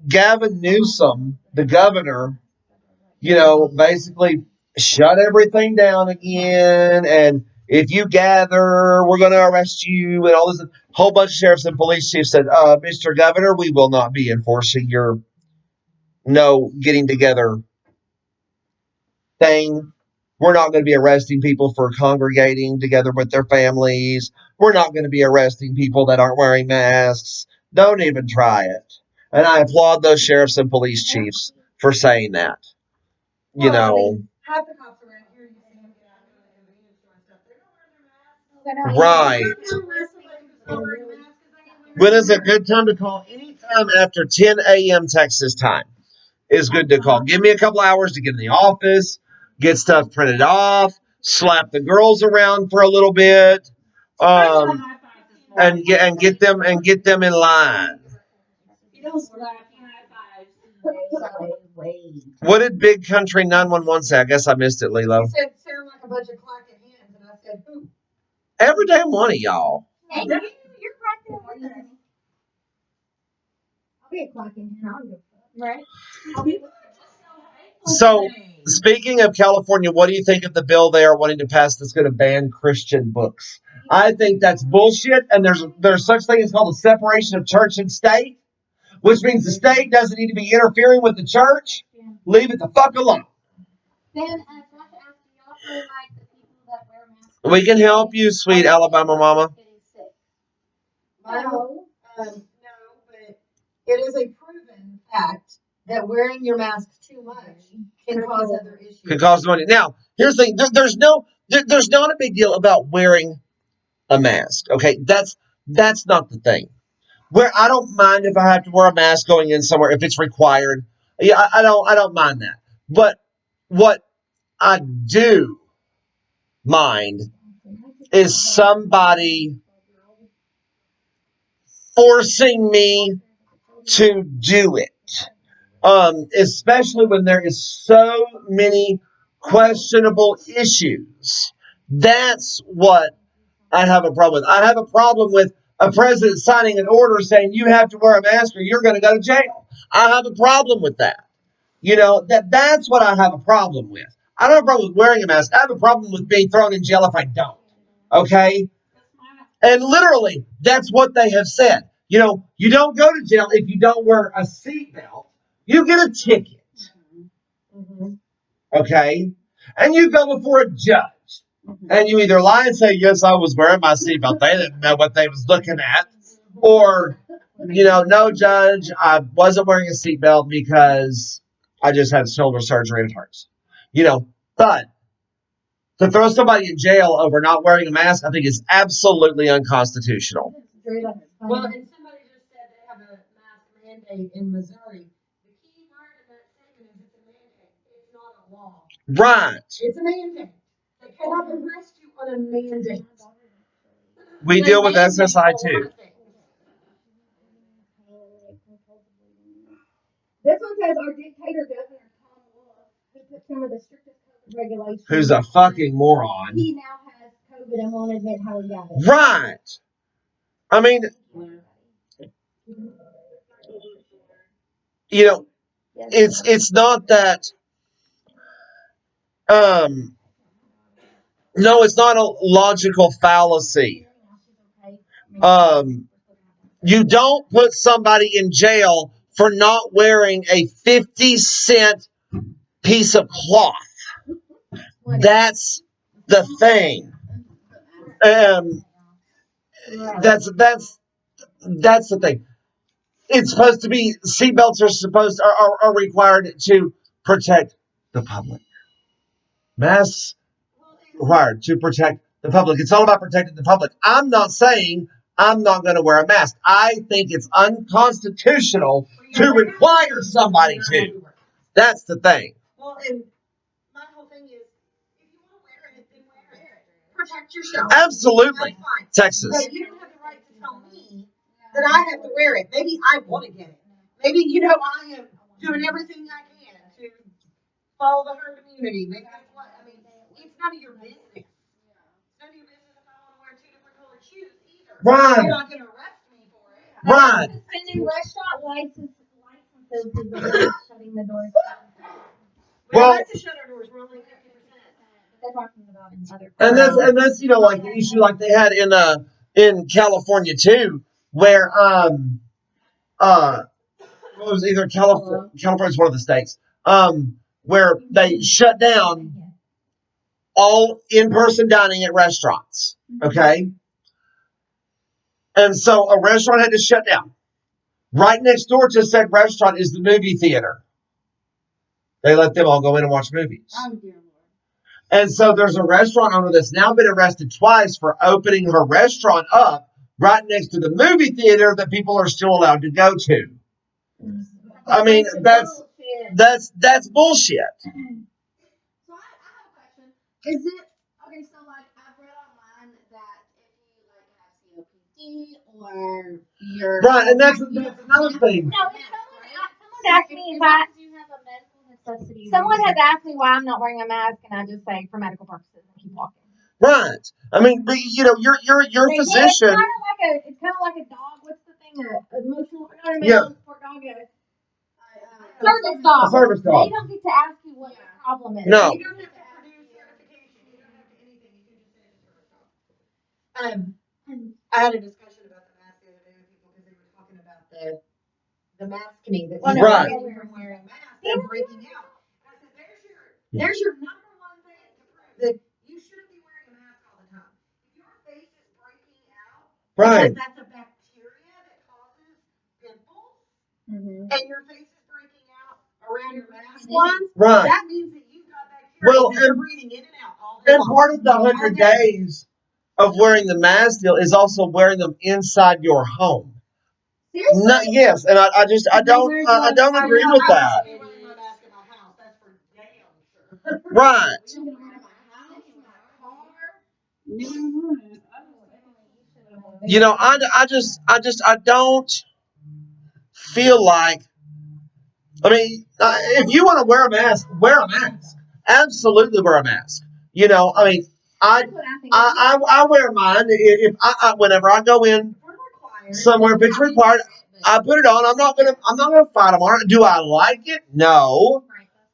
Gavin Newsom, the governor, basically shut everything down again. And if you gather, we're going to arrest you. And all this whole bunch of sheriffs and police chiefs said, Mr. Governor, we will not be enforcing your no getting together thing. We're not going to be arresting people for congregating together with their families. We're not going to be arresting people that aren't wearing masks. Don't even try it. And I applaud those sheriffs and police chiefs for saying that. Half the cops around here, you see them get out of the convenience store and stuff. They don't wear their masks. Right. You're not gonna arrest somebody who's not wearing a mask because they ain't wearing When is a good time to call? Anytime after 10 a.m. Texas time is good to call. Give me a couple hours to get in the office, get stuff printed off, slap the girls around for a little bit, and get them in line. You don't slap high fives. What did Big Country 911 say? I guess I missed it, Lilo. He said, sound like a bunch of clacking hands. And I said, who? Every damn one of y'all. And you're practicing with us. I'll be a clocking hand. I'll go. Right? So, speaking of California, what do you think of the bill they are wanting to pass that's going to ban Christian books? I think that's bullshit, and there's such thing as called a separation of church and state, which means the state doesn't need to be interfering with the church. Leave it the fuck alone. Then, I have to ask, do y'all feel like the people that wear masks? We can help you, sweet Alabama mama. Getting sick? No, but it is a proven fact that wearing your mask too much can cause other issues. Can cause money. Now, here's the thing. There's not a big deal about wearing a mask. Okay, that's not the thing. Where I don't mind if I have to wear a mask going in somewhere if it's required. Yeah, I don't mind that. But what I do mind is somebody forcing me to do it. Especially when there is so many questionable issues. That's what I have a problem with. I have a problem with a president signing an order saying you have to wear a mask or you're going to go to jail. I have a problem with that. That's what I have a problem with. I don't have a problem with wearing a mask. I have a problem with being thrown in jail if I don't. Okay? And literally, that's what they have said. You don't go to jail if you don't wear a seatbelt. You get a ticket. Okay? And you go before a judge. And you either lie and say, yes, I was wearing my seatbelt. They didn't know what they was looking at. Or, no, judge, I wasn't wearing a seatbelt because I just had shoulder surgery and it hurts. But to throw somebody in jail over not wearing a mask, I think is absolutely unconstitutional. Well, and somebody just said they have a mask mandate in Missouri. The key part of that statement is it's a mandate. It's not a law. Right. It's a mandate. They cannot arrest you on a mandate. We deal with SSI too. This one says our dictator governor Tom Wolf, who put some of the strictest COVID regulations. Who's a fucking moron. He now has COVID and won't admit how he got it. Right. I mean, you know, it's not that. No, it's not a logical fallacy. You don't put somebody in jail for not wearing a 50-cent piece of cloth. That's the thing. That's the thing. It's supposed to be, seatbelts are required to protect the public. Masks required to protect the public. It's all about protecting the public. I'm not saying I'm not going to wear a mask. I think it's unconstitutional to require somebody to. That's the thing. Well, and my whole thing is, if you want to wear it, then wear it. Protect yourself. Absolutely. That's fine. Texas. But you don't have the right to tell me that I have to wear it. Maybe I want to get it. Maybe, I am doing everything I can to follow the herd immunity. Maybe that's what, it's none of your business. It's none of your business if I want to wear 2 different colored shoes either. Right. You're not going to arrest me for it. Right. Suspending restaurant licenses is the one shutting the doors. We don't have to shut our doors. We're only 50%. They're talking about in other. And that's like the issue like they had in California too, where it was either California's one of the states, where they shut down all in-person dining at restaurants. Okay. And so a restaurant had to shut down. Right next door to said restaurant is the movie theater. They let them all go in and watch movies. Oh, dear Lord. And so there's a restaurant owner that's now been arrested twice for opening her restaurant up right next to the movie theater that people are still allowed to go to. I mean, that's bullshit. So I have a question. Is it okay? So I've read online that if you have COPD or you're right, and that's another thing. No, someone asked me if you have a medical necessity. Someone has asked me why I'm not wearing a mask, and I just say for medical purposes and keep walking. Right. I mean, but, your physician. It's kind of like a dog. What's the thing? Emotional. Support dog. Service dog. A service dog. They don't get to ask you what your problem is. No. You don't have to produce certification. You don't have to anything. You can just say it's a service dog. I had a discussion about the mask the other day with people because they were talking about the masking that people Right. are from wearing masks and breaking out. And I said, there's your number one thing to prove that you shouldn't be wearing a mask all the time. If your face is breaking out, Right. because that's a bacteria that causes pimples, and your face is breaking out around your mask ones, Right. that means that you've got bacteria that you're breathing in and out all day And long. part of the 100 days of wearing the mask deal is also wearing them inside your home. Seriously? No, yes, and I don't agree with that. I'm wearing my mask in my house. That's for damn sure. Right. I don't feel like. I mean, if you want to wear a mask, wear a mask. Absolutely wear a mask. I mean, I wear mine if whenever I go in somewhere if it's required. I put it on. I'm not gonna fight them on it. Do I like it? No.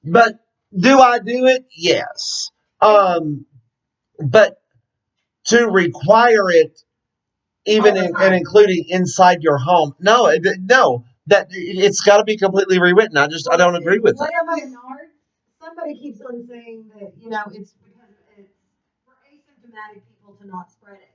But do I do it? Yes. But to require it, even and including inside your home, no. That it's got to be completely rewritten. I don't agree with it. Somebody keeps on saying that it's because it's for asymptomatic people to not spread it.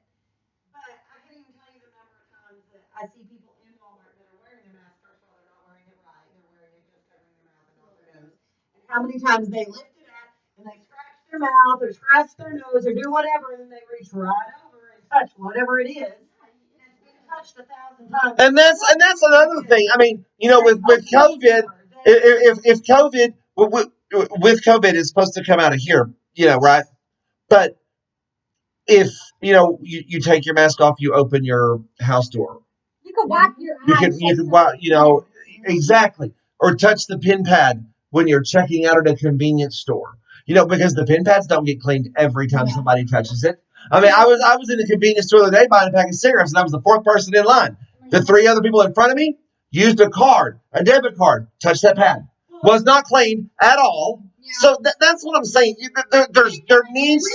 But I can't even tell you the number of times that I see people in Walmart that are wearing a mask. First of all, they're not wearing it right. They're wearing it just covering their mouth and not their nose. And how many times they lift it up and they scratch their mouth or scratch their nose or do whatever, and then they reach right over and touch whatever it is. And it's been touched 1,000 times. And that's another thing. I mean, with COVID, if COVID with COVID is supposed to come out of here, right? But if you take your mask off, you open your house door. You can wipe your eyes. You can exactly, or touch the pin pad when you're checking out at a convenience store. Because the pin pads don't get cleaned every time somebody touches it. I mean, I was in a convenience store the other day buying a pack of cigarettes, and I was the fourth person in line. The three other people in front of me used a debit card, touched that pad. Was not clean at all. Yeah. So that's what I'm saying. There needs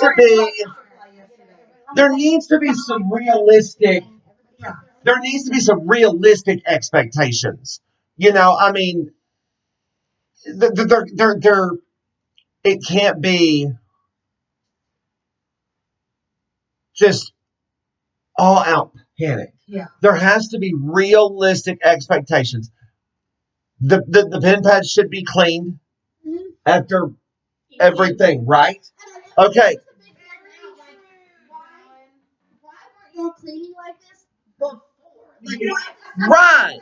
to be some realistic. There needs to be some realistic expectations. I mean, it can't be just all out panic. Yeah. There has to be realistic expectations. The pen pad should be cleaned after everything, right? Okay. Why weren't y'all cleaning like this before? Right.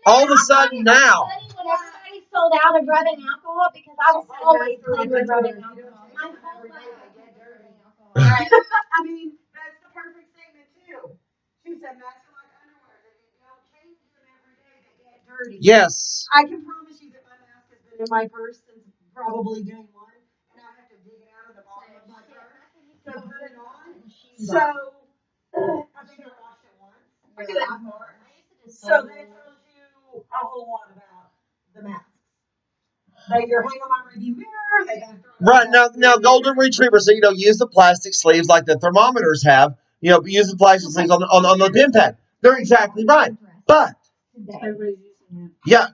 All of a sudden now. When everybody sold out of rubbing alcohol, because I was always clean with rubbing alcohol. My whole life. Right. I mean, that's the perfect statement too. She said, masks are like underwear. If you don't change them every day, they get dirty. Yes. I can promise you that my mask has been in my purse since probably day one, and I have to dig it out of the bottom of my purse to put it on. So, I think I washed it once. Look at that part. So that tells you a whole lot about the masks. They either hang on my rearview mirror, they got Right. Now golden retrievers, so use the plastic sleeves like the thermometers have. Use the plastic sleeves on the pin pad. They're exactly right. But yeah,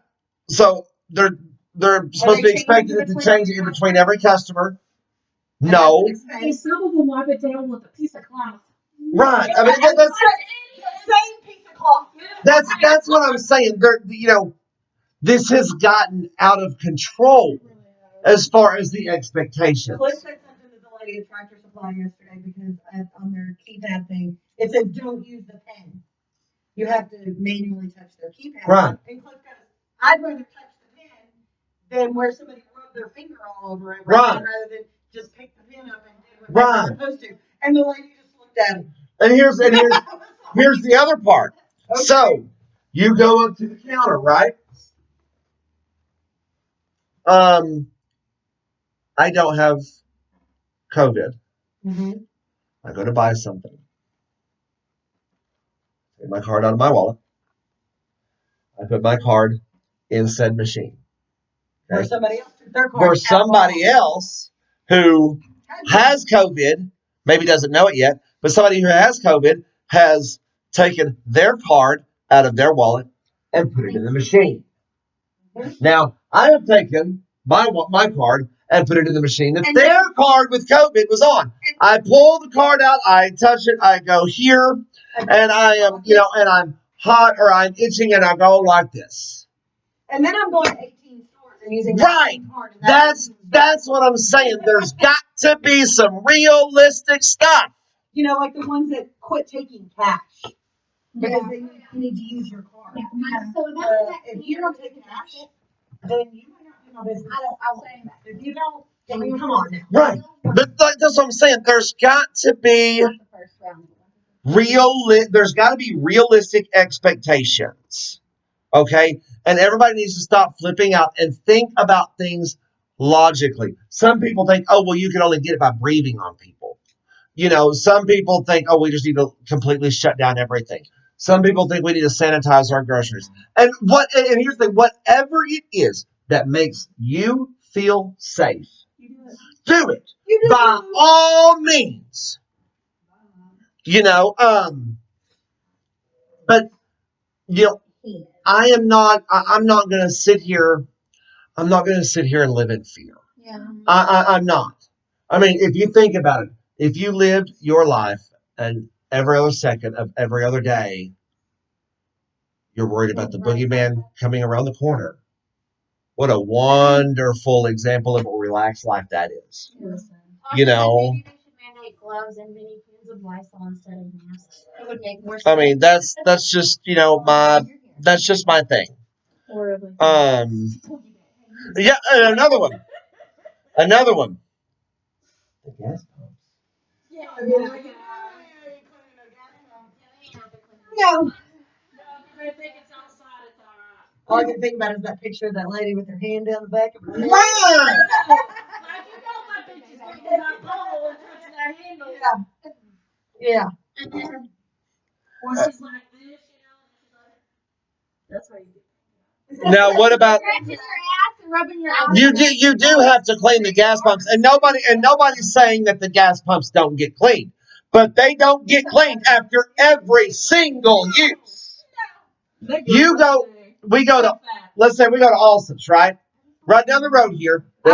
so they're supposed to be expected to change it in between every customer. No. Some of them wipe it down with a piece of cloth. Right. I mean, that's same piece of cloth. that's what I'm saying. This has gotten out of control as far as the expectations. Cliff said something to the lady at Tractor Supply yesterday because on their keypad thing, it says don't use the pen. You have to manually touch their keypad. Right. And Cliff goes, I'd rather touch the pen than where somebody rubbed their finger all over it, right, rather than just pick the pen up and do what they're supposed to. And the lady just looked at him. And here's the other part. Okay. So you go up to the counter, right? I don't have COVID. Mm-hmm. I go to buy something. Take my card out of my wallet. I put my card in said machine. Okay? Where somebody else who has COVID, maybe doesn't know it yet, but somebody who has COVID has taken their card out of their wallet and put it in the machine. Now, I have taken my card and put it in the machine that their card with COVID was on. I pull the card out, I touch it, I go here, and I am, and I'm hot or I'm itching, and I go like this. And then I'm going to 18 stores and using right. Card. That's what I'm saying. There's got to be some realistic stuff. Like the ones that quit taking cash. Because they need to use your card. If you don't take cash, then you might not do my business. I won't. If you don't, then come on now. Right. But that's what I'm saying. There's got to be there's got to be realistic expectations. Okay? And everybody needs to stop flipping out and think about things logically. Some people think, oh, well, you can only get it by breathing on people. Some people think, oh, we just need to completely shut down everything. Some people think we need to sanitize our groceries. And here's the thing, whatever it is that makes you feel safe, do it. By all means. But I'm not going to sit here. I'm not going to sit here and live in fear. Yeah. I'm not. I mean, if you think about it, if you lived your life and every other second of every other day, you're worried about the boogeyman coming around the corner. What a wonderful example of a relaxed life that is. Maybe they should mandate gloves and mini cans of Lysol instead of masks. It would make more sense. I mean, that's just that's just my thing. Yeah, and another one. the gas pumps. Yeah, You know, you ain't cleaning no gas pump. No. I think it's outside, it's all right. All I can think about is that picture of that lady with her hand down the back of her head. Right. Like, you know my bitch is taking that pole and touching that handle. Yeah. Or she's like this, you know, and she's like, that's how you get. Now, what about Scratching your ass and rubbing your ass. you do have to clean the gas pumps, and nobody's saying that the gas pumps don't get cleaned, but they don't get cleaned after every single use. We go to, let's say we go to Alston's, right down the road here. They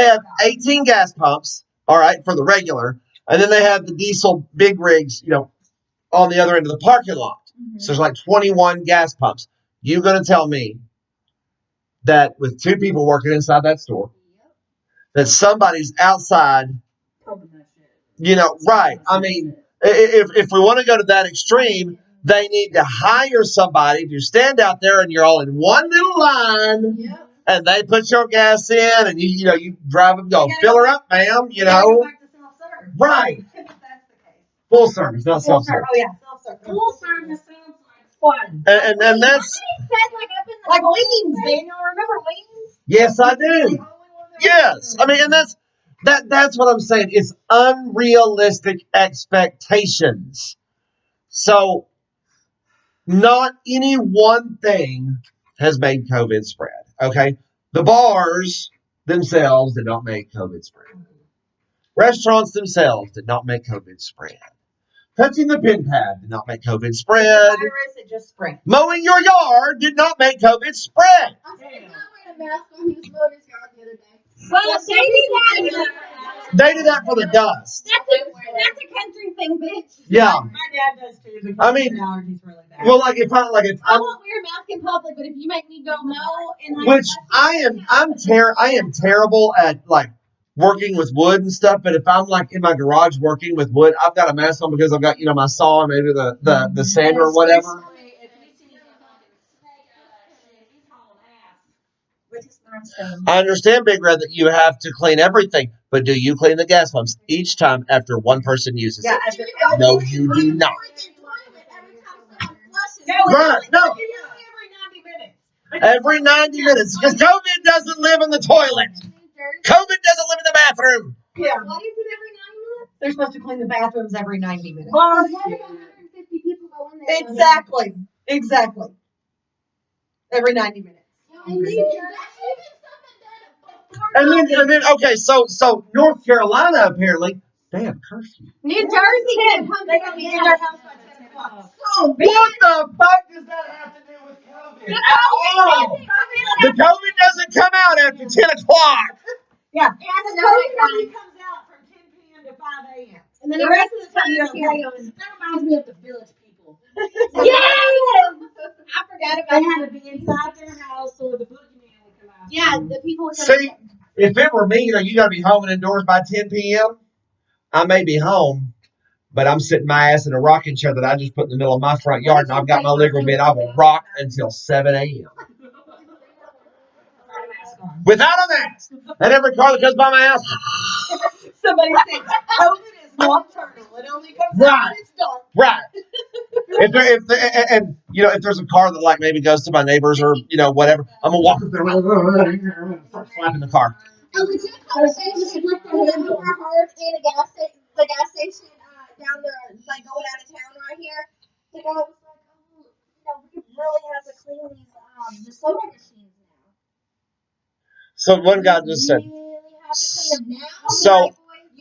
have, 18 gas pumps, all right, for the regular, and then they have the diesel big rigs, on the other end of the parking lot. So there's like 21 gas pumps. You gonna tell me that with 2 people working inside that store, that somebody's outside, right? I mean, if we want to go to that extreme, they need to hire somebody to stand out there, and you're all in one little line, and they put your gas in, and you drive them, go fill her up, ma'am. Right? That's the case. Full service, not self-service. Oh yeah, self-service. Full service sounds like fun. And that's Like Leans, Daniel. Remember Leans? yes, I do. Yes, I mean, and that's what I'm saying. It's unrealistic expectations. So, not any one thing has made COVID spread. Okay, the bars themselves did not make COVID spread. Restaurants themselves did not make COVID spread. Touching the pin pad did not make COVID spread. Virus, it just spread. Mowing your yard did not make COVID spread. I said, "Can I wear a mask when he was mowing his yard the other day?" Well, they did that. They did that for the dust. That's a country thing, bitch. Yeah. My dad does too. Because I mean, his allergies really bad. Well, if I won't wear a mask in public, but if you make me go mow and which I am terrible at like working with wood and stuff. But if I'm like in my garage working with wood, I've got a mask on because I've got my saw and maybe the sander or whatever. I understand, Big Red, that you have to clean everything, but do you clean the gas pumps each time after one person uses it? No, you do not. Right? No. Every 90 minutes, because COVID doesn't live in the toilet. COVID doesn't live in the bathroom. Yeah. What is it every 9 minutes? They're supposed to clean the bathrooms every 90 minutes. Well, what if 150 people go in there? Exactly. Every 90 minutes. And then okay, so North Carolina apparently they have curfew. New Jersey. They gotta be in their house by 10 o'clock. What the fuck does that have to do with COVID? The COVID doesn't come out after 10 o'clock. Yeah. And the COVID comes out from 10 p.m. to 5 a.m. And then the rest of the time you're carry on. That reminds me of the village people. Yes! I forgot about They that. had to be inside their house so the boogeyman would come out. Yeah, the people would come See, if it were me, you got to be home and indoors by 10 p.m. I may be home, but I'm sitting my ass in a rocking chair that I just put in the middle of my front yard, and I've got my living room bed. I will rock until 7 a.m. without a mask. And every car that comes by my house. Somebody said COVID is nocturnal. It only comes out when it's dark. Right. If there's a car that like maybe goes to my neighbors or whatever, I'm gonna walk up there and start slapping the car. We took a conversation with the hard in the gas station down the going out of town right here. The guy was like, we really have to clean these the soda machines now. So one guy just said, Really have to clean them now. So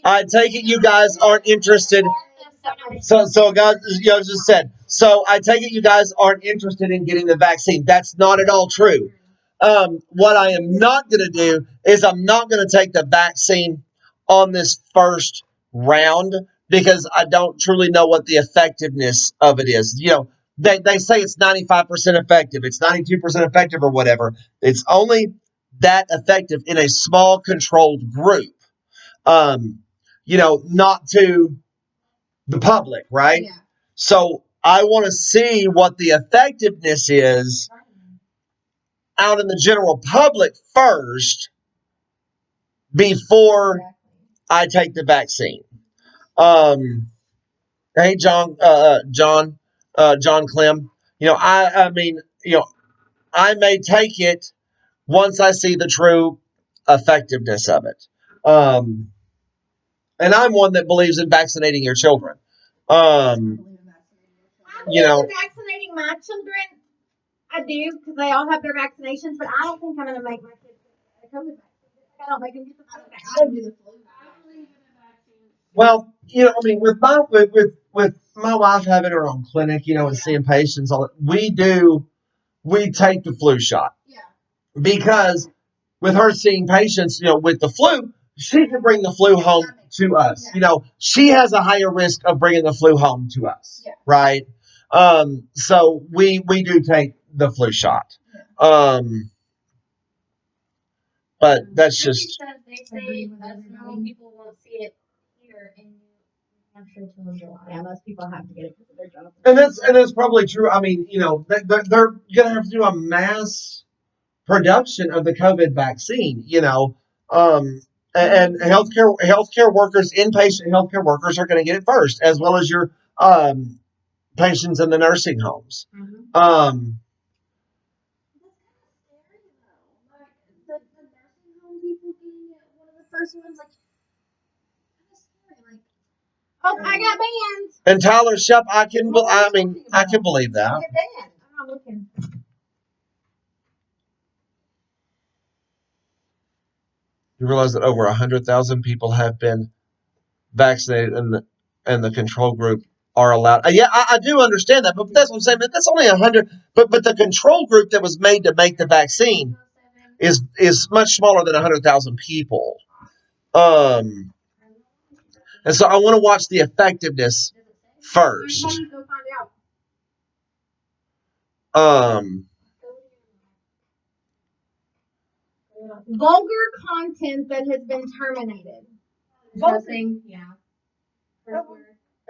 I take it you guys aren't interested. So a guy just said, so I take it you guys aren't interested in getting the vaccine. That's not at all true. What I am not going to do is I'm not going to take the vaccine on this first round because I don't truly know what the effectiveness of it is. They say it's 95% effective. It's 92% effective or whatever. It's only that effective in a small controlled group. Not to the public, right? Yeah. So I want to see what the effectiveness is out in the general public first before I take the vaccine. Hey, John Clem. I mean, I may take it once I see the true effectiveness of it. And I'm one that believes in vaccinating your children. I believe in vaccinating my children. I do because they all have their vaccinations, but I don't think I'm going to make my kids get a COVID vaccine. I don't make them get the flu vaccine. I don't do the flu. Well, I mean, with my wife having her own clinic, and seeing patients, we take the flu shot. Yeah. Because with her seeing patients, with the flu, she can bring the flu home to us. She has a higher risk of bringing the flu home to us, right? So we do take the flu shot. But that's just. They say us normal people won't see it here in New Hampshire until July. Yeah, most people have to get it because of their jobs. And that's probably true. I mean, they're going to have to do a mass production of the COVID vaccine. And healthcare workers, inpatient healthcare workers, are going to get it first, as well as your patients in the nursing homes. Mm-hmm. The nursing home people getting it, one of the first ones, kind of scary. Oh, I got banned. And Tyler Shep, I can believe that. Get banned. I'm not looking. You realize that over 100,000 people have been vaccinated, and the control group are allowed. Yeah, I do understand that, but that's what I'm saying. But that's only 100. But the control group that was made to make the vaccine is much smaller than 100,000 people. And so I want to watch the effectiveness first. Go find out. Vulgar content that has been terminated. Cursing, yeah.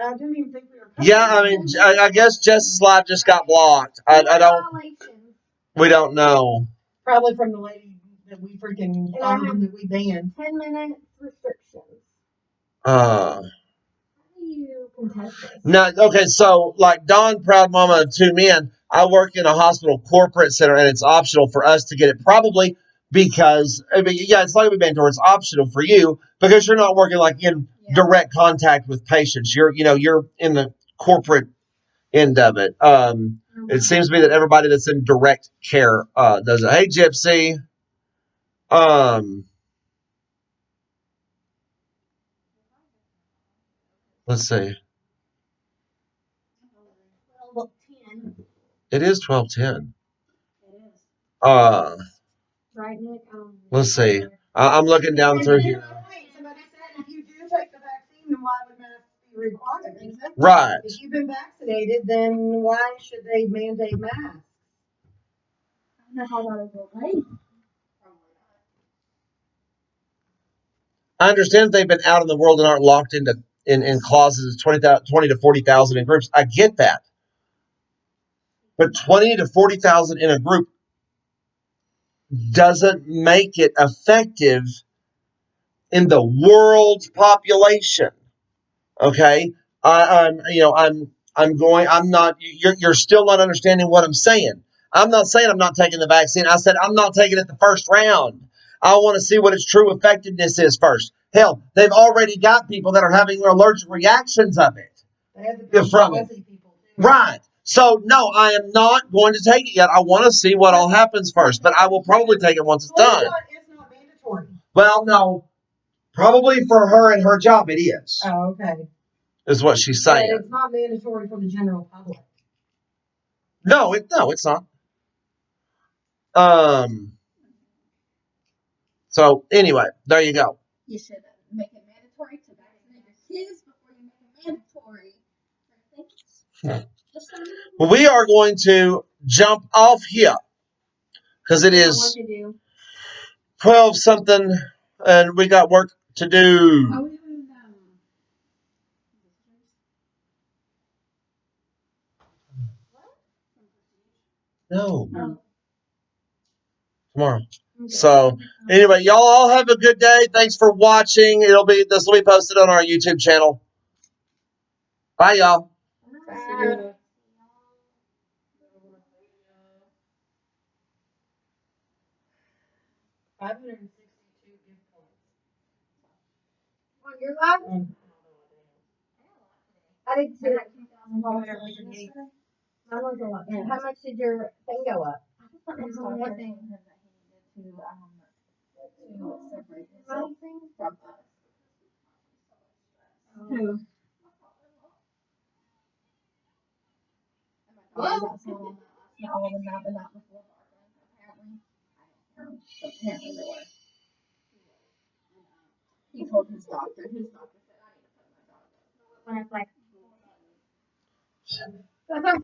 I didn't even think we were. Yeah, I mean, I guess Jess's live just got blocked. I don't. We don't know. Probably from the lady that we freaking that we banned. 10-minute restrictions. Uh. How do you contest this? No, okay, so like Dawn, proud mama of two men, I work in a hospital corporate center, and it's optional for us to get it, probably because, it's like we mandatory. It's optional for you because you're not working like in direct contact with patients. You're in the corporate end of it. It seems to me that everybody that's in direct care does it. Hey, Gypsy. Let's see. Well, 10. It is 12:10. It is. Right, Nick? Let's see. I'm looking down through here. Somebody said if you do take the vaccine, then why would masks be required? Exactly. Right. If you've been vaccinated, then why should they mandate masks? I don't know how that will go. I understand they've been out in the world and aren't locked into in closets of 20 to 40,000 in groups. I get that. But 20 to 40,000 in a group doesn't make it effective in the world's population. Okay? I'm not, you're still not understanding what I'm saying. I'm not saying I'm not taking the vaccine. I said I'm not taking it the first round. I want to see what its true effectiveness is first. Hell, they've already got people that are having allergic reactions of it. From it. Right. So, no, I am not going to take it yet. I want to see what all happens first, but I will probably take it once it's done. It's not mandatory. Well, no. Probably for her and her job, it is. Oh, okay. Is what she's saying. But it's not mandatory for the general public. No, it's not. So anyway, there you go. You should make it mandatory to vaccinate your kids before you make it mandatory. Well, we are going to jump off here because it is 12 something, and we got work to do. No. Tomorrow. So anyway, y'all all have a good day. Thanks for watching. This will be posted on our YouTube channel. Bye, y'all. Bye. 562 gift points. On your life? I did too. Mine was a lot. How much did your thing go up? What thing? To separate himself from us. Who? I got sold all of that, but not before Parkland, apparently. I don't know. Apparently they were. He told his doctor. His doctor said, I need to put my dog up. When it's like, that's our